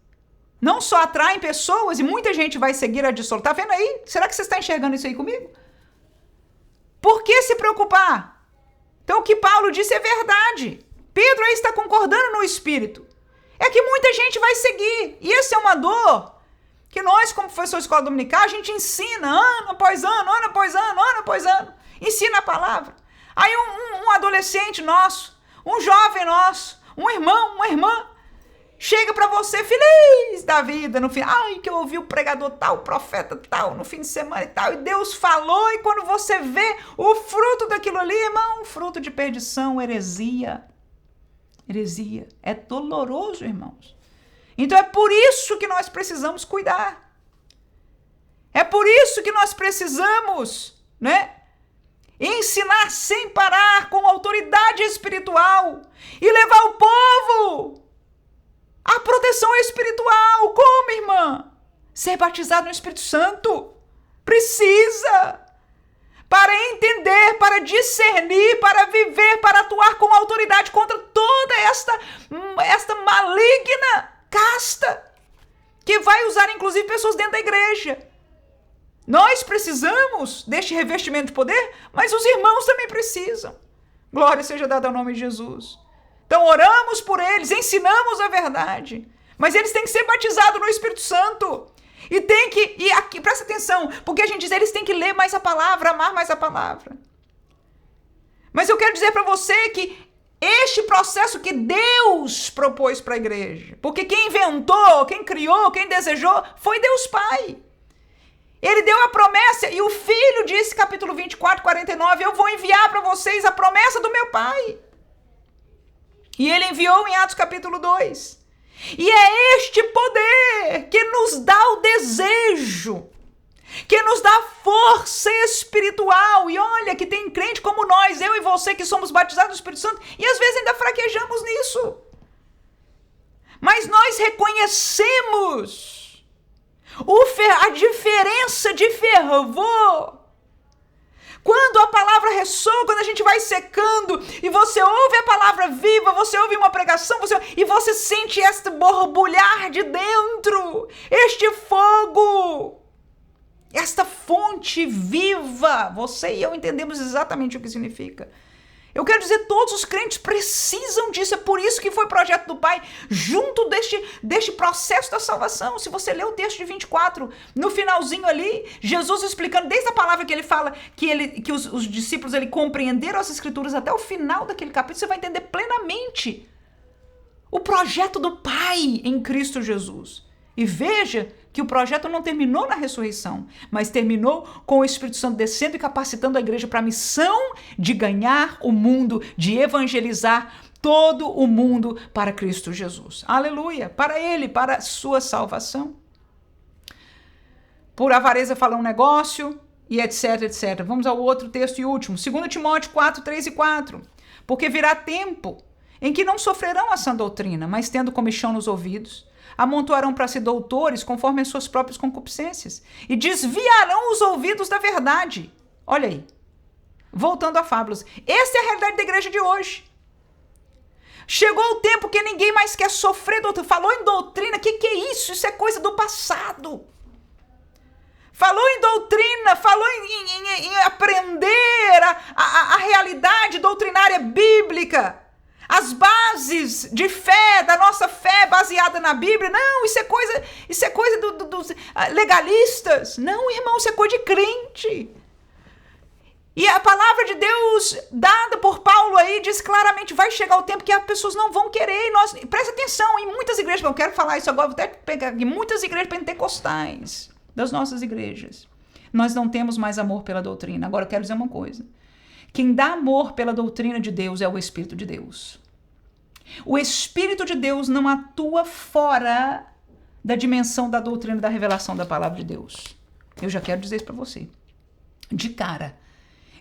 não só atraem pessoas e muita gente vai seguir a dissolução. Tá vendo aí? Será que você está enxergando isso aí comigo? Por que se preocupar? Então o que Paulo disse é verdade. Pedro aí está concordando no espírito. É que muita gente vai seguir. E essa é uma dor que nós, como professor de escola dominical, a gente ensina ano após ano, ano após ano, ano após ano. Ensina a palavra. Aí um adolescente nosso, um jovem nosso, um irmão, uma irmã, chega para você feliz da vida no fim. Ai, que eu ouvi o pregador tal, o profeta tal, no fim de semana e tal. E Deus falou, e quando você vê o fruto daquilo ali, irmão, fruto de perdição, heresia. Heresia. É doloroso, irmãos. Então é por isso que nós precisamos cuidar. É por isso que nós precisamos, né, ensinar sem parar com autoridade espiritual e levar o povo à proteção espiritual. Como, irmã? Ser batizado no Espírito Santo. Precisa. Para entender, para discernir, para viver, para atuar com autoridade contra toda esta maligna casta que vai usar inclusive pessoas dentro da igreja. Nós precisamos deste revestimento de poder, mas os irmãos também precisam. Glória seja dada ao nome de Jesus. Então oramos por eles, ensinamos a verdade, mas eles têm que ser batizados no Espírito Santo. E aqui, presta atenção, porque a gente diz, eles têm que ler mais a palavra, amar mais a palavra. Mas eu quero dizer para você que este processo que Deus propôs para a igreja, porque quem inventou, quem criou, quem desejou, foi Deus Pai. Ele deu a promessa e o Filho disse, capítulo 24, 49, eu vou enviar para vocês a promessa do meu Pai. E ele enviou em Atos capítulo 2. E é este poder que nos dá o desejo, que nos dá força espiritual. E olha que tem crente como nós, eu e você, que somos batizados no Espírito Santo, e às vezes ainda fraquejamos nisso. Mas nós reconhecemos a diferença de fervor. Quando a palavra ressoa, quando a gente vai secando e você ouve a palavra viva, você ouve uma pregação, e você sente este borbulhar de dentro, este fogo, esta fonte viva. Você e eu entendemos exatamente o que significa. Eu quero dizer, todos os crentes precisam disso, é por isso que foi projeto do Pai, junto deste processo da salvação. Se você ler o texto de 24, no finalzinho ali, Jesus explicando, desde a palavra que ele fala, que os discípulos compreenderam as Escrituras até o final daquele capítulo, você vai entender plenamente o projeto do Pai em Cristo Jesus. E veja que o projeto não terminou na ressurreição, mas terminou com o Espírito Santo descendo e capacitando a igreja para a missão de ganhar o mundo, de evangelizar todo o mundo para Cristo Jesus. Aleluia! Para Ele, para a sua salvação. Por avareza falar um negócio e etc, etc. Vamos ao outro texto e último. 2 Timóteo 4, 3 e 4. Porque virá tempo em que não sofrerão a sã doutrina, mas tendo comichão nos ouvidos, amontoarão para si doutores conforme as suas próprias concupiscências e desviarão os ouvidos da verdade. Olha aí, voltando a fábulas. Essa é a realidade da igreja de hoje. Chegou o tempo que ninguém mais quer sofrer doutrina. Falou em doutrina, que é isso? Isso é coisa do passado. Falou em doutrina, falou em aprender a realidade doutrinária bíblica. As bases de fé, da nossa fé baseada na Bíblia. Não, isso é coisa dos legalistas. Não, irmão, isso é coisa de crente. E a palavra de Deus dada por Paulo aí diz claramente, vai chegar o tempo que as pessoas não vão querer. Presta atenção, em muitas igrejas, eu quero falar isso agora, vou até pegar aqui, muitas igrejas pentecostais das nossas igrejas, nós não temos mais amor pela doutrina. Agora eu quero dizer uma coisa. Quem dá amor pela doutrina de Deus é o Espírito de Deus. O Espírito de Deus não atua fora da dimensão da doutrina da revelação da palavra de Deus. Eu já quero dizer isso para você. De cara.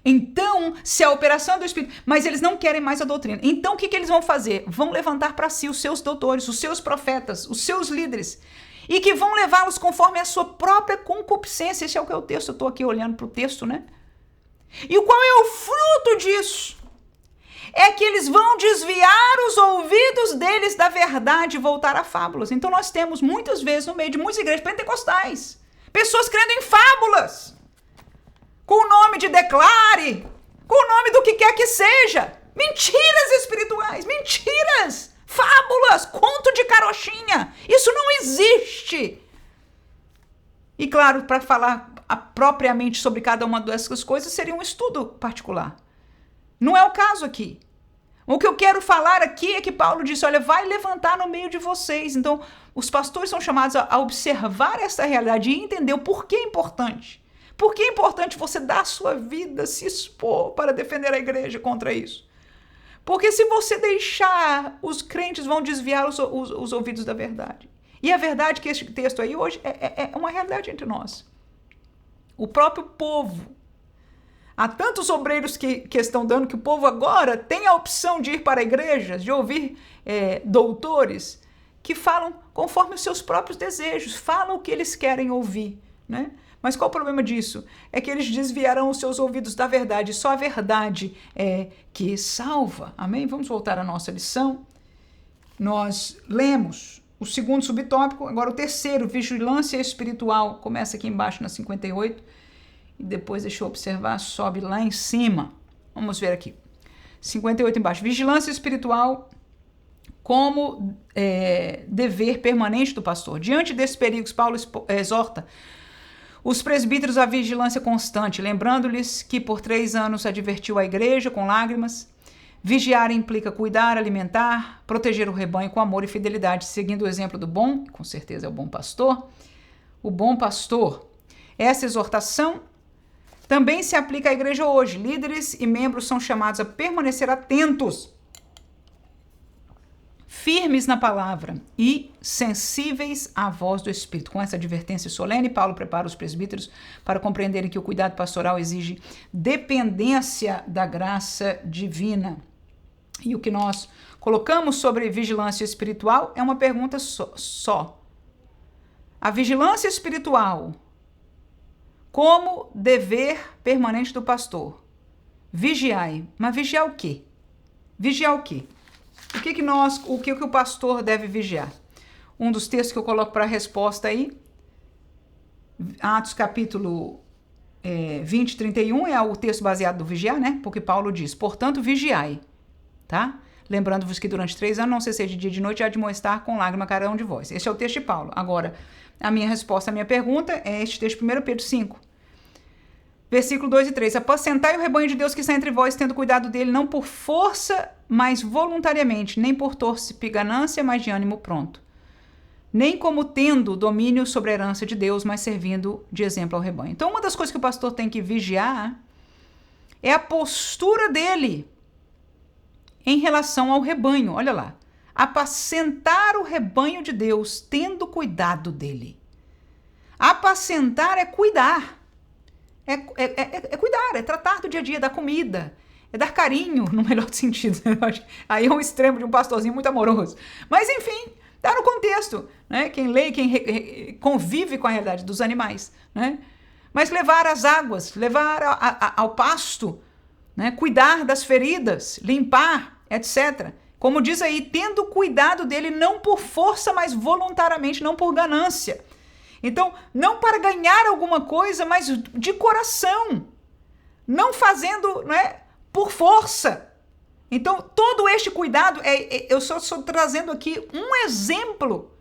Então, se a operação é do Espírito, mas eles não querem mais a doutrina. Então, o que eles vão fazer? Vão levantar para si os seus doutores, os seus profetas, os seus líderes, e que vão levá-los conforme a sua própria concupiscência. Esse é o que é o texto, eu estou aqui olhando para o texto, né? E qual é o fruto disso? É que eles vão desviar os ouvidos deles da verdade e voltar a fábulas. Então nós temos muitas vezes no meio de muitas igrejas pentecostais, pessoas crendo em fábulas, com o nome de declare, com o nome do que quer que seja. Mentiras espirituais, mentiras, fábulas, conto de carochinha. Isso não existe. E claro, para falar propriamente sobre cada uma dessas coisas seria um estudo particular. Não é o caso aqui. O que eu quero falar aqui é que Paulo disse, olha, vai levantar no meio de vocês. Então, os pastores são chamados a observar essa realidade e entender o porquê é importante. Por que é importante você dar a sua vida, se expor para defender a igreja contra isso? Porque se você deixar, os crentes vão desviar os ouvidos da verdade. E a verdade é que este texto aí hoje é uma realidade entre nós. O próprio povo. Há tantos obreiros que estão dando que o povo agora tem a opção de ir para igrejas, de ouvir doutores que falam conforme os seus próprios desejos, falam o que eles querem ouvir, né? Mas qual o problema disso? É que eles desviarão os seus ouvidos da verdade. Só a verdade é que salva. Amém? Vamos voltar à nossa lição. Nós lemos o segundo subtópico, agora o terceiro, vigilância espiritual. Começa aqui embaixo na 58 e depois, deixa eu observar, sobe lá em cima. Vamos ver aqui. 58 embaixo. Vigilância espiritual como dever permanente do pastor. Diante desses perigos, Paulo exorta os presbíteros à vigilância constante, lembrando-lhes que por 3 anos advertiu a igreja com lágrimas. Vigiar implica cuidar, alimentar, proteger o rebanho com amor e fidelidade, seguindo o exemplo do bom, com certeza é o bom pastor, o bom pastor. Essa exortação também se aplica à igreja hoje. Líderes e membros são chamados a permanecer atentos, firmes na palavra e sensíveis à voz do Espírito. Com essa advertência solene, Paulo prepara os presbíteros para compreenderem que o cuidado pastoral exige dependência da graça divina. E o que nós colocamos sobre vigilância espiritual é uma pergunta só. A vigilância espiritual como dever permanente do pastor. Vigiai. Mas vigiar o quê? Vigiar o quê? O que o pastor deve vigiar? Um dos textos que eu coloco para a resposta aí, Atos capítulo 20, 31, é o texto baseado no vigiar, né? Porque Paulo diz, portanto, vigiai, tá? Lembrando-vos que durante 3 anos, não cessei de dia e de noite, admoestar com lágrima cada um de vós. Esse é o texto de Paulo. Agora, a minha resposta à minha pergunta é este texto, 1 Pedro 5. Versículo 2 e 3. Apacentai o rebanho de Deus que está entre vós, tendo cuidado dele, não por força, mas voluntariamente, nem por torce e ganância, mas de ânimo pronto. Nem como tendo domínio sobre a herança de Deus, mas servindo de exemplo ao rebanho. Então, uma das coisas que o pastor tem que vigiar é a postura dele em relação ao rebanho. Olha lá. Apacentar o rebanho de Deus, tendo cuidado dele. Apacentar é cuidar. É cuidar, é tratar do dia a dia, da comida, é dar carinho, no melhor sentido. Aí é um extremo de um pastorzinho muito amoroso. Mas, enfim, dá no contexto, né? Quem lê, quem convive com a realidade dos animais, né? Mas levar às águas, levar ao pasto, né? Cuidar das feridas, limpar, etc. Como diz aí, tendo cuidado dele não por força, mas voluntariamente, não por ganância. Então, não para ganhar alguma coisa, mas de coração. Não fazendo, né, por força. Então, todo este cuidado, eu só estou trazendo aqui um exemplo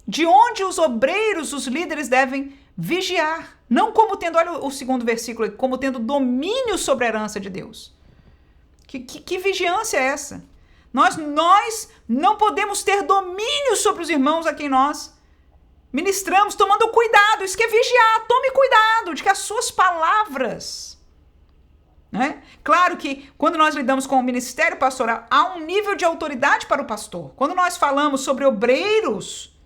de onde os obreiros, os líderes devem vigiar. Não como tendo, olha o segundo versículo, como tendo domínio sobre a herança de Deus. Que vigilância é essa? Nós não podemos ter domínio sobre os irmãos a quem nós ministramos, tomando cuidado. Isso que é vigiar. Tome cuidado de que as suas palavras, né? Claro que quando nós lidamos com o ministério pastoral, há um nível de autoridade para o pastor. Quando nós falamos sobre obreiros,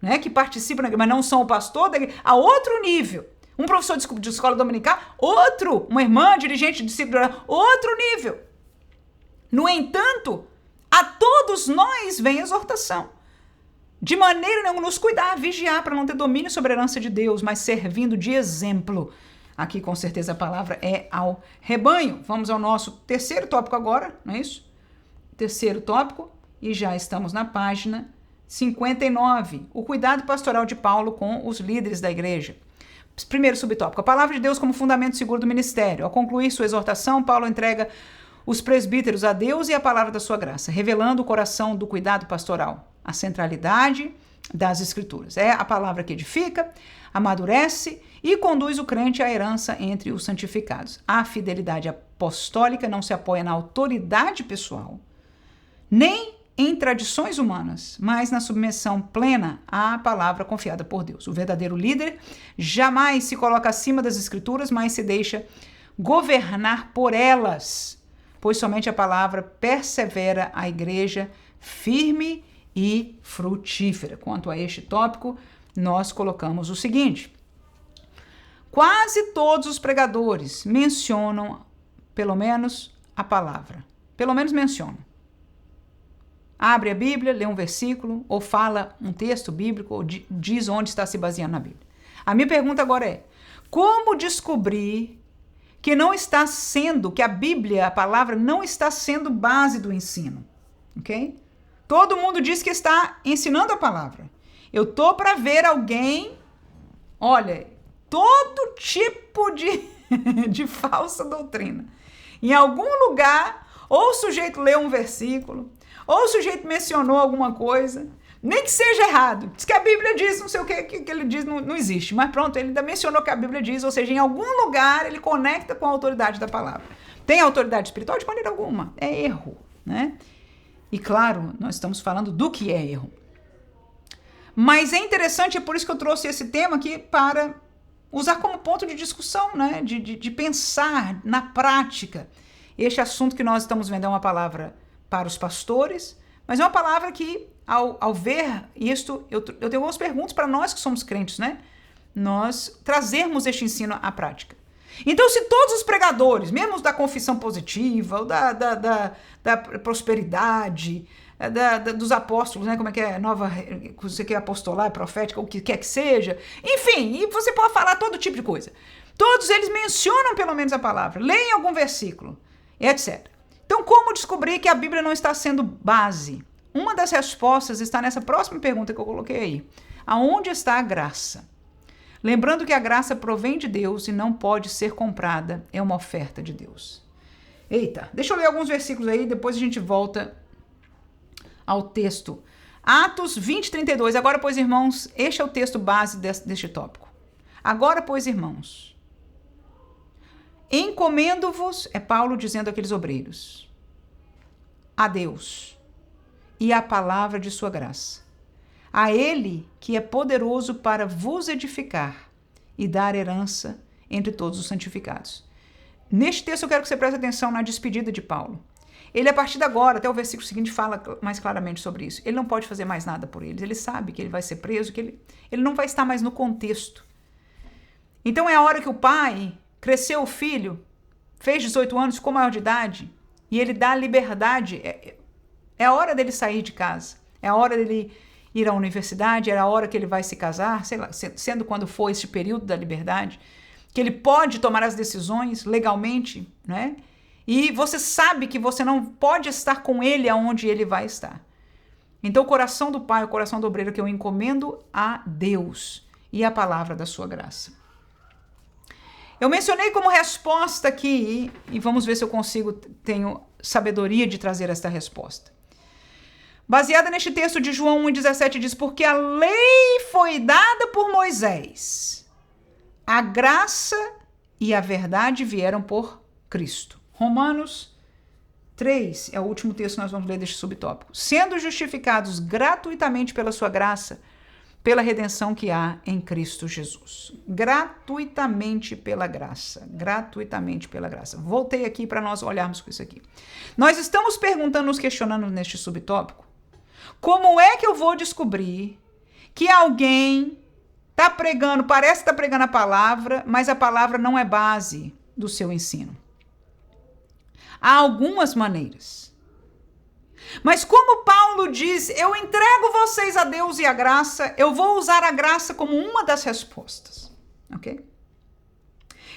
né, que participam, mas não são o pastor, há outro nível. Um professor de escola dominical, outro. Uma irmã, dirigente de discípulo, outro nível. No entanto, a todos nós vem exortação. De maneira nenhuma nos cuidar, vigiar para não ter domínio sobre a herança de Deus, mas servindo de exemplo. Aqui com certeza a palavra é ao rebanho. Vamos ao nosso terceiro tópico agora, não é isso? Terceiro tópico, e já estamos na página 59. O cuidado pastoral de Paulo com os líderes da igreja. Primeiro subtópico, a palavra de Deus como fundamento seguro do ministério. Ao concluir sua exortação, Paulo entrega os presbíteros a Deus e a palavra da sua graça, revelando o coração do cuidado pastoral. A centralidade das Escrituras. É a palavra que edifica, amadurece e conduz o crente à herança entre os santificados. A fidelidade apostólica não se apoia na autoridade pessoal, nem em tradições humanas, mas na submissão plena à palavra confiada por Deus. O verdadeiro líder jamais se coloca acima das Escrituras, mas se deixa governar por elas, pois somente a palavra persevera a igreja firme e frutífera. Quanto a este tópico, nós colocamos o seguinte: quase todos os pregadores mencionam pelo menos a palavra. Pelo menos mencionam. Abre a Bíblia, lê um versículo, ou fala um texto bíblico, ou diz onde está se baseando na Bíblia. A minha pergunta agora é: como descobrir que que a Bíblia, a palavra, não está sendo base do ensino? Ok? Todo mundo diz que está ensinando a palavra. Eu tô para ver alguém, olha, todo tipo de falsa doutrina. Em algum lugar, ou o sujeito leu um versículo, ou o sujeito mencionou alguma coisa, nem que seja errado. Diz que a Bíblia diz, não sei o que ele diz, não existe. Mas pronto, ele ainda mencionou que a Bíblia diz, ou seja, em algum lugar ele conecta com a autoridade da palavra. Tem autoridade espiritual? De maneira alguma. É erro, né? E claro, nós estamos falando do que é erro. Mas é interessante, é por isso que eu trouxe esse tema aqui, para usar como ponto de discussão, né? De pensar na prática. Este assunto que nós estamos vendo é uma palavra para os pastores, mas é uma palavra que, ao ver isto, eu tenho algumas perguntas para nós que somos crentes, né? Nós trazermos este ensino à prática. Então, se todos os pregadores, mesmo da confissão positiva, ou da prosperidade, dos apóstolos, né? Como é que é? Você quer apostolar, profética, o que quer que seja. Enfim, e você pode falar todo tipo de coisa. Todos eles mencionam pelo menos a palavra, leem algum versículo, etc. Então, como descobrir que a Bíblia não está sendo base? Uma das respostas está nessa próxima pergunta que eu coloquei aí. Aonde está a graça? Lembrando que a graça provém de Deus e não pode ser comprada, é uma oferta de Deus. Eita, deixa eu ler alguns versículos aí, depois a gente volta ao texto. Atos 20, 32. Agora, pois, irmãos, este é o texto base deste tópico. Agora, pois, irmãos, encomendo-vos, é Paulo dizendo àqueles obreiros, a Deus e à palavra de sua graça, a Ele que é poderoso para vos edificar e dar herança entre todos os santificados. Neste texto eu quero que você preste atenção na despedida de Paulo. Ele, a partir de agora, até o versículo seguinte, fala mais claramente sobre isso. Ele não pode fazer mais nada por eles. Ele sabe que ele vai ser preso, que ele não vai estar mais no contexto. Então é a hora que o pai cresceu o filho, fez 18 anos, ficou maior de idade, e ele dá liberdade. É a hora dele sair de casa. É a hora dele ir à universidade, é a hora que ele vai se casar, sei lá, sendo quando for esse período da liberdade, que ele pode tomar as decisões legalmente, né? E você sabe que você não pode estar com ele aonde ele vai estar. Então o coração do pai, o coração do obreiro que eu encomendo a Deus e a palavra da sua graça. Eu mencionei como resposta aqui, e vamos ver se eu tenho sabedoria de trazer esta resposta. Baseada neste texto de João 1,17, diz: porque a lei foi dada por Moisés, a graça e a verdade vieram por Cristo. Romanos 3 é o último texto que nós vamos ler deste subtópico. Sendo justificados gratuitamente pela sua graça, pela redenção que há em Cristo Jesus. Gratuitamente pela graça. Gratuitamente pela graça. Voltei aqui para nós olharmos com isso aqui. Nós estamos perguntando, nos questionando neste subtópico, como é que eu vou descobrir que alguém está pregando, parece estar pregando a palavra, mas a palavra não é base do seu ensino? Há algumas maneiras. Mas como Paulo diz, eu entrego vocês a Deus e a graça, eu vou usar a graça como uma das respostas, ok?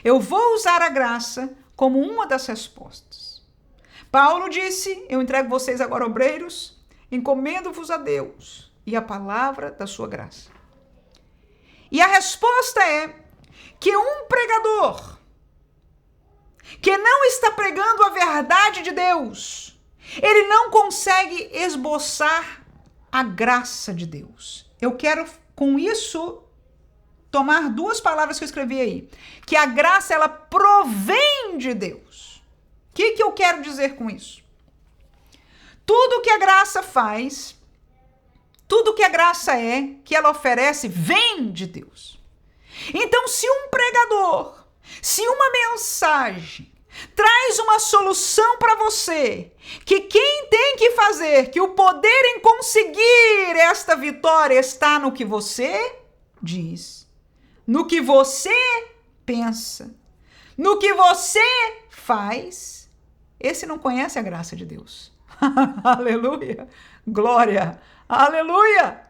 Eu vou usar a graça como uma das respostas. Paulo disse, eu entrego vocês agora, obreiros, encomendo-vos a Deus e a palavra da sua graça. E a resposta é que um pregador que não está pregando a verdade de Deus, ele não consegue esboçar a graça de Deus. Eu quero, com isso, tomar duas palavras que eu escrevi aí. Que a graça, ela provém de Deus. O que eu quero dizer com isso? Tudo que a graça faz, tudo que a graça é, que ela oferece, vem de Deus. Então, se um pregador, se uma mensagem traz uma solução para você, que quem tem que fazer, que o poder em conseguir esta vitória está no que você diz, no que você pensa, no que você faz, esse não conhece a graça de Deus. Aleluia! Glória! Aleluia!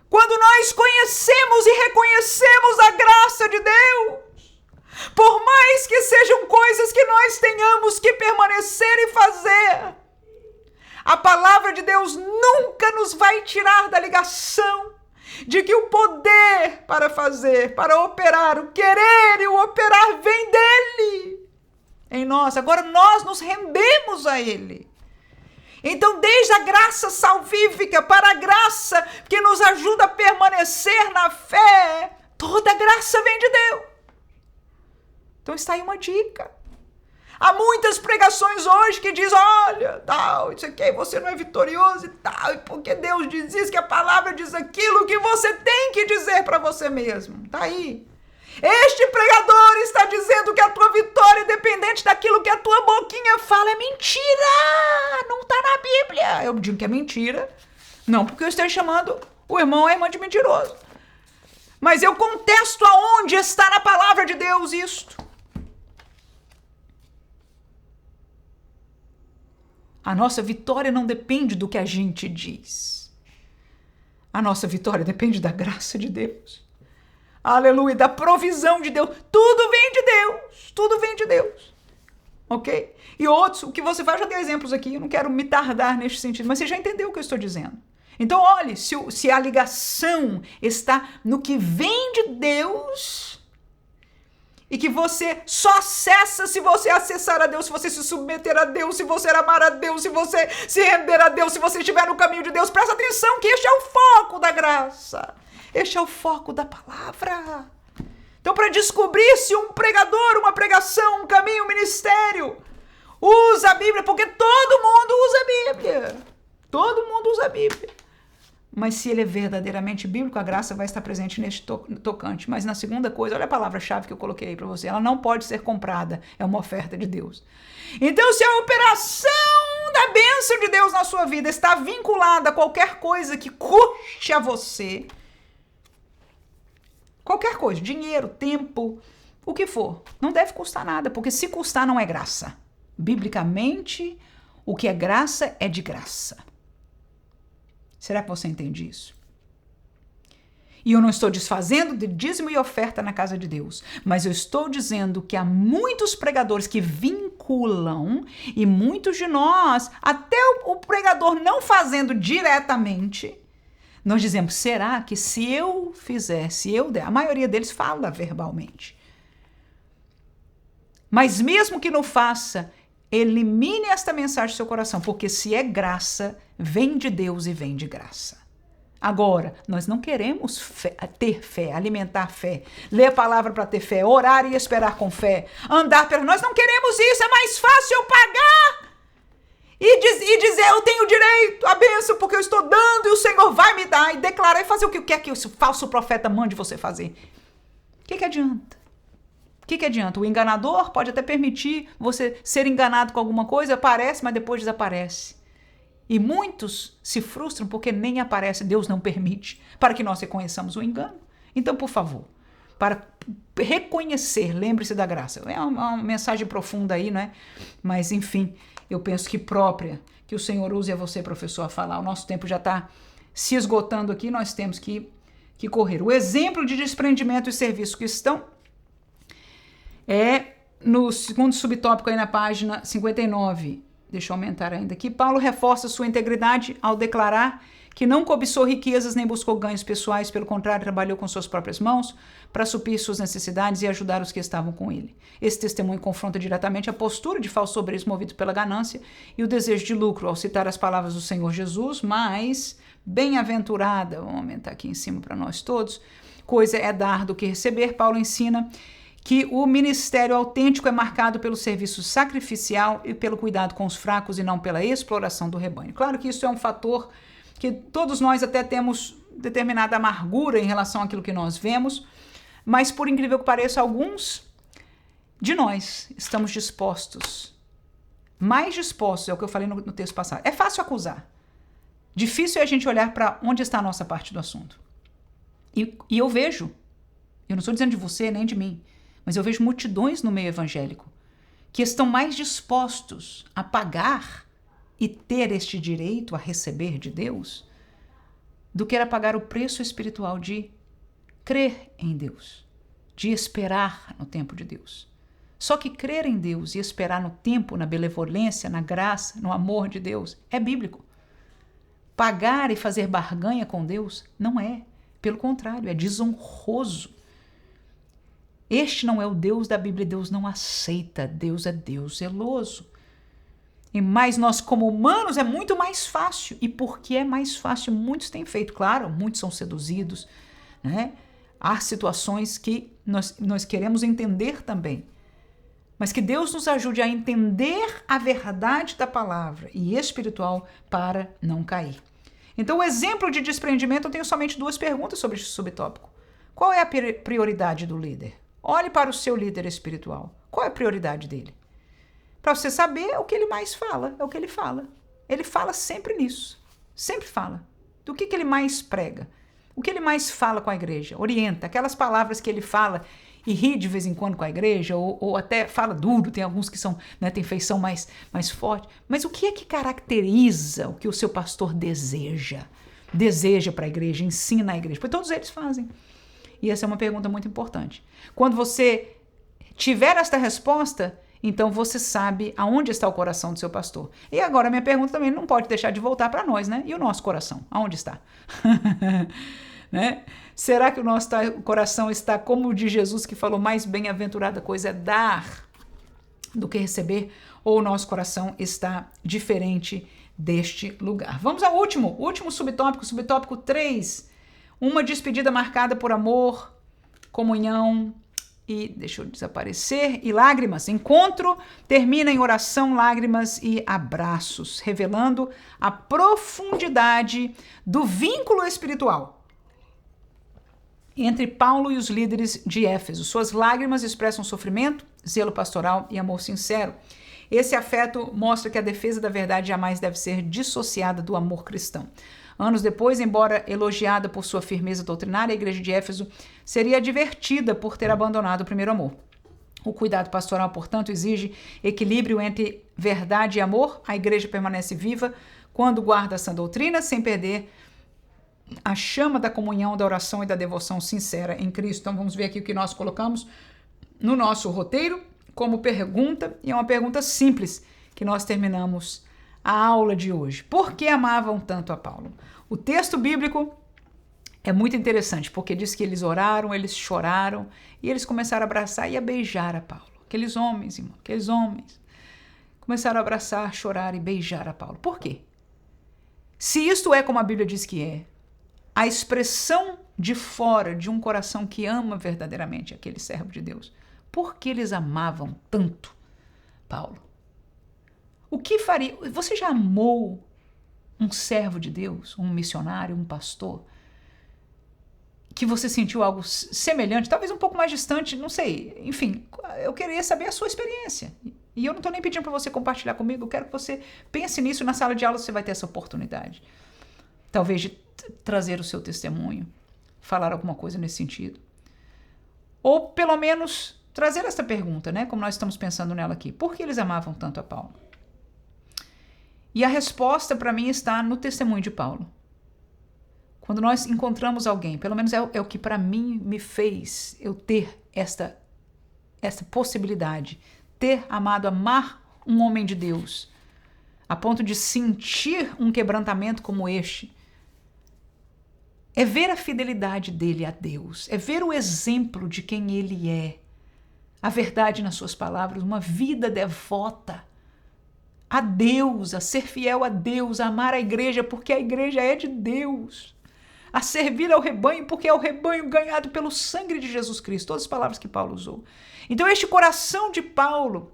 Quando nós conhecemos e reconhecemos a graça de Deus, por mais que sejam coisas que nós tenhamos que permanecer e fazer, a palavra de Deus nunca nos vai tirar da ligação de que o poder para fazer, para operar, o querer e o operar vem dele em nós. Agora nós nos rendemos a ele. Então, desde a graça salvífica para a graça que nos ajuda a permanecer na fé, toda a graça vem de Deus. Então está aí uma dica. Há muitas pregações hoje que dizem, olha, tal, isso aqui, você não é vitorioso e tal, e porque Deus diz isso, que a palavra diz aquilo que você tem que dizer para você mesmo. Está aí. Este pregador está dizendo que a tua vitória é dependente daquilo que a tua boquinha fala. É mentira! Não está na Bíblia. Eu digo que é mentira, não porque eu esteja chamando o irmão ou a irmã de mentiroso. Mas eu contesto aonde está na palavra de Deus isto. A nossa vitória não depende do que a gente diz. A nossa vitória depende da graça de Deus. Aleluia, da provisão de Deus. Tudo vem de Deus. Tudo vem de Deus. Ok? E outros, o que você faz, já dei exemplos aqui, eu não quero me tardar neste sentido, mas você já entendeu o que eu estou dizendo. Então, olhe, se a ligação está no que vem de Deus, e que você só acessa se você acessar a Deus, se você se submeter a Deus, se você amar a Deus, se você se render a Deus, se você estiver no caminho de Deus, presta atenção que este é o foco da graça. Este é o foco da palavra. Então, para descobrir se um pregador, uma pregação, um caminho, um ministério usa a Bíblia, porque todo mundo usa a Bíblia. Todo mundo usa a Bíblia. Mas se ele é verdadeiramente bíblico, a graça vai estar presente neste tocante. Mas na segunda coisa, olha a palavra-chave que eu coloquei aí para você. Ela não pode ser comprada. É uma oferta de Deus. Então, se a operação da bênção de Deus na sua vida está vinculada a qualquer coisa que custe a você, qualquer coisa, dinheiro, tempo, o que for, não deve custar nada, porque se custar não é graça. Biblicamente, o que é graça é de graça. Será que você entende isso? E eu não estou desfazendo de dízimo e oferta na casa de Deus, mas eu estou dizendo que há muitos pregadores que vinculam, e muitos de nós, até o pregador não fazendo diretamente, nós dizemos, será que se eu fizer, se eu der, a maioria deles fala verbalmente. Mas mesmo que não faça, elimine esta mensagem do seu coração, porque se é graça, vem de Deus e vem de graça. Agora, nós não queremos ter fé, alimentar fé, ler a palavra para ter fé, orar e esperar com fé, andar pela... Nós não queremos isso, é mais fácil eu pagar e dizer, eu tenho direito à bênção porque eu estou dando e o Senhor vai me dar, e declarar e fazer o que quer que o falso profeta mande você fazer. O que adianta? O que adianta? O enganador pode até permitir você ser enganado com alguma coisa, aparece, mas depois desaparece. E muitos se frustram porque nem aparece, Deus não permite, para que nós reconheçamos o engano. Então, por favor, para reconhecer, lembre-se da graça. É uma mensagem profunda aí, não é? Mas, enfim, eu penso que própria, que o Senhor use a você, professor, a falar. O nosso tempo já está se esgotando aqui, nós temos que correr. O exemplo de desprendimento e serviço cristão é no segundo subtópico aí na página 59. Deixa eu aumentar ainda aqui. Paulo reforça sua integridade ao declarar que não cobiçou riquezas nem buscou ganhos pessoais, pelo contrário, trabalhou com suas próprias mãos para suprir suas necessidades e ajudar os que estavam com ele. Esse testemunho confronta diretamente a postura de falsos obreiros movidos pela ganância e o desejo de lucro, ao citar as palavras do Senhor Jesus, mas bem-aventurada, vamos aumentar aqui em cima para nós todos, coisa é dar do que receber. Paulo ensina que o ministério autêntico é marcado pelo serviço sacrificial e pelo cuidado com os fracos e não pela exploração do rebanho. Claro que isso é um fator que todos nós até temos determinada amargura em relação àquilo que nós vemos, mas por incrível que pareça, alguns de nós estamos dispostos, mais dispostos, é o que eu falei no texto passado. É fácil acusar. Difícil é a gente olhar para onde está a nossa parte do assunto. E eu vejo, eu não estou dizendo de você nem de mim, mas eu vejo multidões no meio evangélico que estão mais dispostos a pagar e ter este direito a receber de Deus do que a pagar o preço espiritual de crer em Deus, de esperar no tempo de Deus. Só que crer em Deus e esperar no tempo, na benevolência, na graça, no amor de Deus, é bíblico. Pagar e fazer barganha com Deus não é. Pelo contrário, é desonroso. Este não é o Deus da Bíblia, Deus não aceita, Deus é Deus zeloso. Mas nós, como humanos, é muito mais fácil. E porque é mais fácil, muitos têm feito. Claro, muitos são seduzidos, né? Há situações que nós queremos entender também. Mas que Deus nos ajude a entender a verdade da palavra e espiritual para não cair. Então, o exemplo de desprendimento, eu tenho somente 2 perguntas sobre este subtópico. Qual é a prioridade do líder? Olhe para o seu líder espiritual. Qual é a prioridade dele? Para você saber o que ele mais fala, é o que ele fala. Ele fala sempre nisso. Sempre fala. Do que ele mais prega? O que ele mais fala com a igreja? Orienta. Aquelas palavras que ele fala e ri de vez em quando com a igreja, ou até fala duro, tem alguns que são, né, tem feição mais forte. Mas o que é que caracteriza o que o seu pastor deseja? Deseja para a igreja, ensina a igreja. Porque todos eles fazem. E essa é uma pergunta muito importante. Quando você tiver esta resposta, então você sabe aonde está o coração do seu pastor. E agora a minha pergunta também não pode deixar de voltar para nós, né? E o nosso coração? Aonde está? Né? Será que o nosso coração está como o de Jesus, que falou mais bem-aventurada coisa é dar do que receber? Ou o nosso coração está diferente deste lugar? Vamos ao último subtópico, subtópico 3. Uma despedida marcada por amor, comunhão e, deixa eu desaparecer, e lágrimas. Encontro termina em oração, lágrimas e abraços, revelando a profundidade do vínculo espiritual entre Paulo e os líderes de Éfeso. Suas lágrimas expressam sofrimento, zelo pastoral e amor sincero. Esse afeto mostra que a defesa da verdade jamais deve ser dissociada do amor cristão. Anos depois, embora elogiada por sua firmeza doutrinária, a igreja de Éfeso seria advertida por ter abandonado o primeiro amor. O cuidado pastoral, portanto, exige equilíbrio entre verdade e amor. A igreja permanece viva quando guarda essa doutrina, sem perder a chama da comunhão, da oração e da devoção sincera em Cristo. Então vamos ver aqui o que nós colocamos no nosso roteiro como pergunta, e é uma pergunta simples que nós terminamos a aula de hoje. Por que amavam tanto a Paulo? O texto bíblico é muito interessante, porque diz que eles oraram, eles choraram, e eles começaram a abraçar e a beijar a Paulo. Aqueles homens, irmão, aqueles homens começaram a abraçar, chorar e beijar a Paulo. Por quê? Se isto é como a Bíblia diz que é, a expressão de fora de um coração que ama verdadeiramente aquele servo de Deus, por que eles amavam tanto Paulo? O que faria? Você já amou um servo de Deus, um missionário, um pastor, que você sentiu algo semelhante, talvez um pouco mais distante, não sei. Enfim, eu queria saber a sua experiência. E eu não estou nem pedindo para você compartilhar comigo, eu quero que você pense nisso, na sala de aula você vai ter essa oportunidade. Talvez de trazer o seu testemunho, falar alguma coisa nesse sentido. Ou, pelo menos, trazer essa pergunta, né? Como nós estamos pensando nela aqui. Por que eles amavam tanto a Paulo? E a resposta, para mim, está no testemunho de Paulo. Quando nós encontramos alguém, pelo menos é o que para mim me fez eu ter esta possibilidade, ter amar um homem de Deus, a ponto de sentir um quebrantamento como este, é ver a fidelidade dele a Deus, é ver o exemplo de quem ele é, a verdade nas suas palavras, uma vida devota a Deus, a ser fiel a Deus, a amar a igreja porque a igreja é de Deus, a servir ao rebanho porque é o rebanho ganhado pelo sangue de Jesus Cristo, todas as palavras que Paulo usou. Então este coração de Paulo,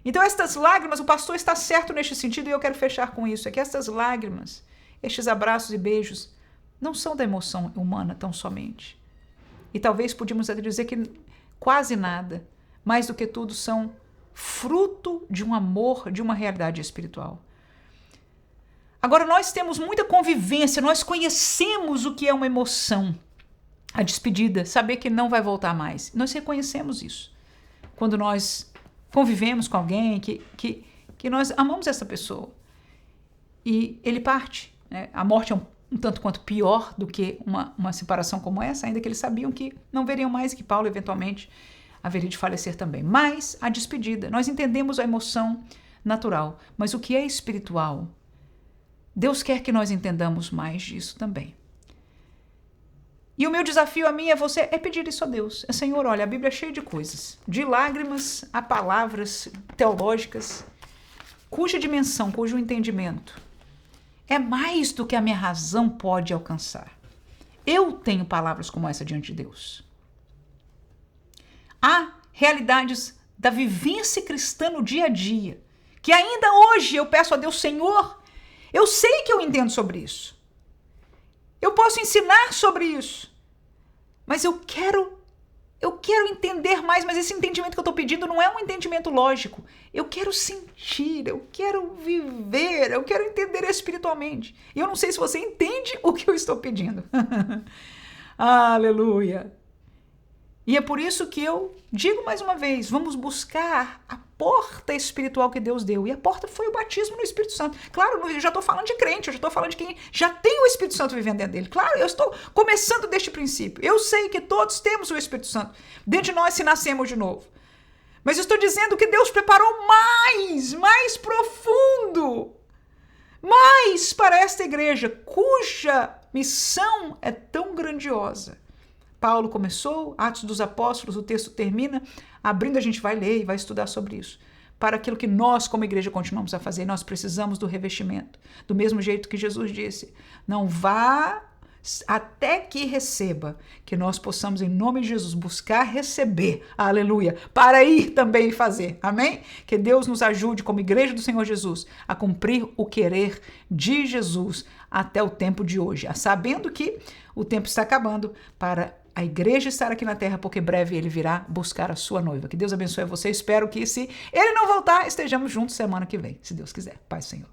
então estas lágrimas, o pastor está certo neste sentido e eu quero fechar com isso, é que estas lágrimas, estes abraços e beijos, não são da emoção humana tão somente. E talvez podíamos até dizer que quase nada, mais do que tudo, são fruto de um amor, de uma realidade espiritual. Agora, nós temos muita convivência, nós conhecemos o que é uma emoção. A despedida, saber que não vai voltar mais. Nós reconhecemos isso. Quando nós convivemos com alguém que nós amamos essa pessoa e ele parte, né? A morte é um tanto quanto pior do que uma separação como essa, ainda que eles sabiam que não veriam mais, que Paulo eventualmente haveria de falecer também. Mas a despedida, nós entendemos a emoção natural, mas o que é espiritual, Deus quer que nós entendamos mais disso também. E o meu desafio a mim e a você é pedir isso a Deus. Senhor, olha, a Bíblia é cheia de coisas, de lágrimas a palavras teológicas, cuja dimensão, cujo entendimento é mais do que a minha razão pode alcançar. Eu tenho palavras como essa diante de Deus. Há realidades da vivência cristã no dia a dia, que ainda hoje eu peço a Deus, Senhor, eu sei que eu entendo sobre isso. Eu posso ensinar sobre isso. Mas eu quero entender mais, mas esse entendimento que eu estou pedindo não é um entendimento lógico. Eu quero sentir, eu quero viver, eu quero entender espiritualmente. E eu não sei se você entende o que eu estou pedindo. Aleluia! E é por isso que eu digo mais uma vez, vamos buscar a porta espiritual que Deus deu. E a porta foi o batismo no Espírito Santo. Claro, eu já estou falando de crente, eu já estou falando de quem já tem o Espírito Santo vivendo dentro dele. Claro, eu estou começando deste princípio. Eu sei que todos temos o Espírito Santo dentro de nós se nascemos de novo. Mas eu estou dizendo que Deus preparou mais profundo, mais para esta igreja, cuja missão é tão grandiosa. Paulo começou, Atos dos Apóstolos, o texto termina, abrindo a gente vai ler e vai estudar sobre isso. Para aquilo que nós, como igreja, continuamos a fazer, nós precisamos do revestimento. Do mesmo jeito que Jesus disse, não vá até que receba, que nós possamos, em nome de Jesus, buscar receber, aleluia, para ir também fazer, amém? Que Deus nos ajude, como igreja do Senhor Jesus, a cumprir o querer de Jesus até o tempo de hoje, sabendo que o tempo está acabando para a igreja estar aqui na terra, porque breve ele virá buscar a sua noiva. Que Deus abençoe você. Espero que, se ele não voltar, estejamos juntos semana que vem, se Deus quiser. Paz, Senhor.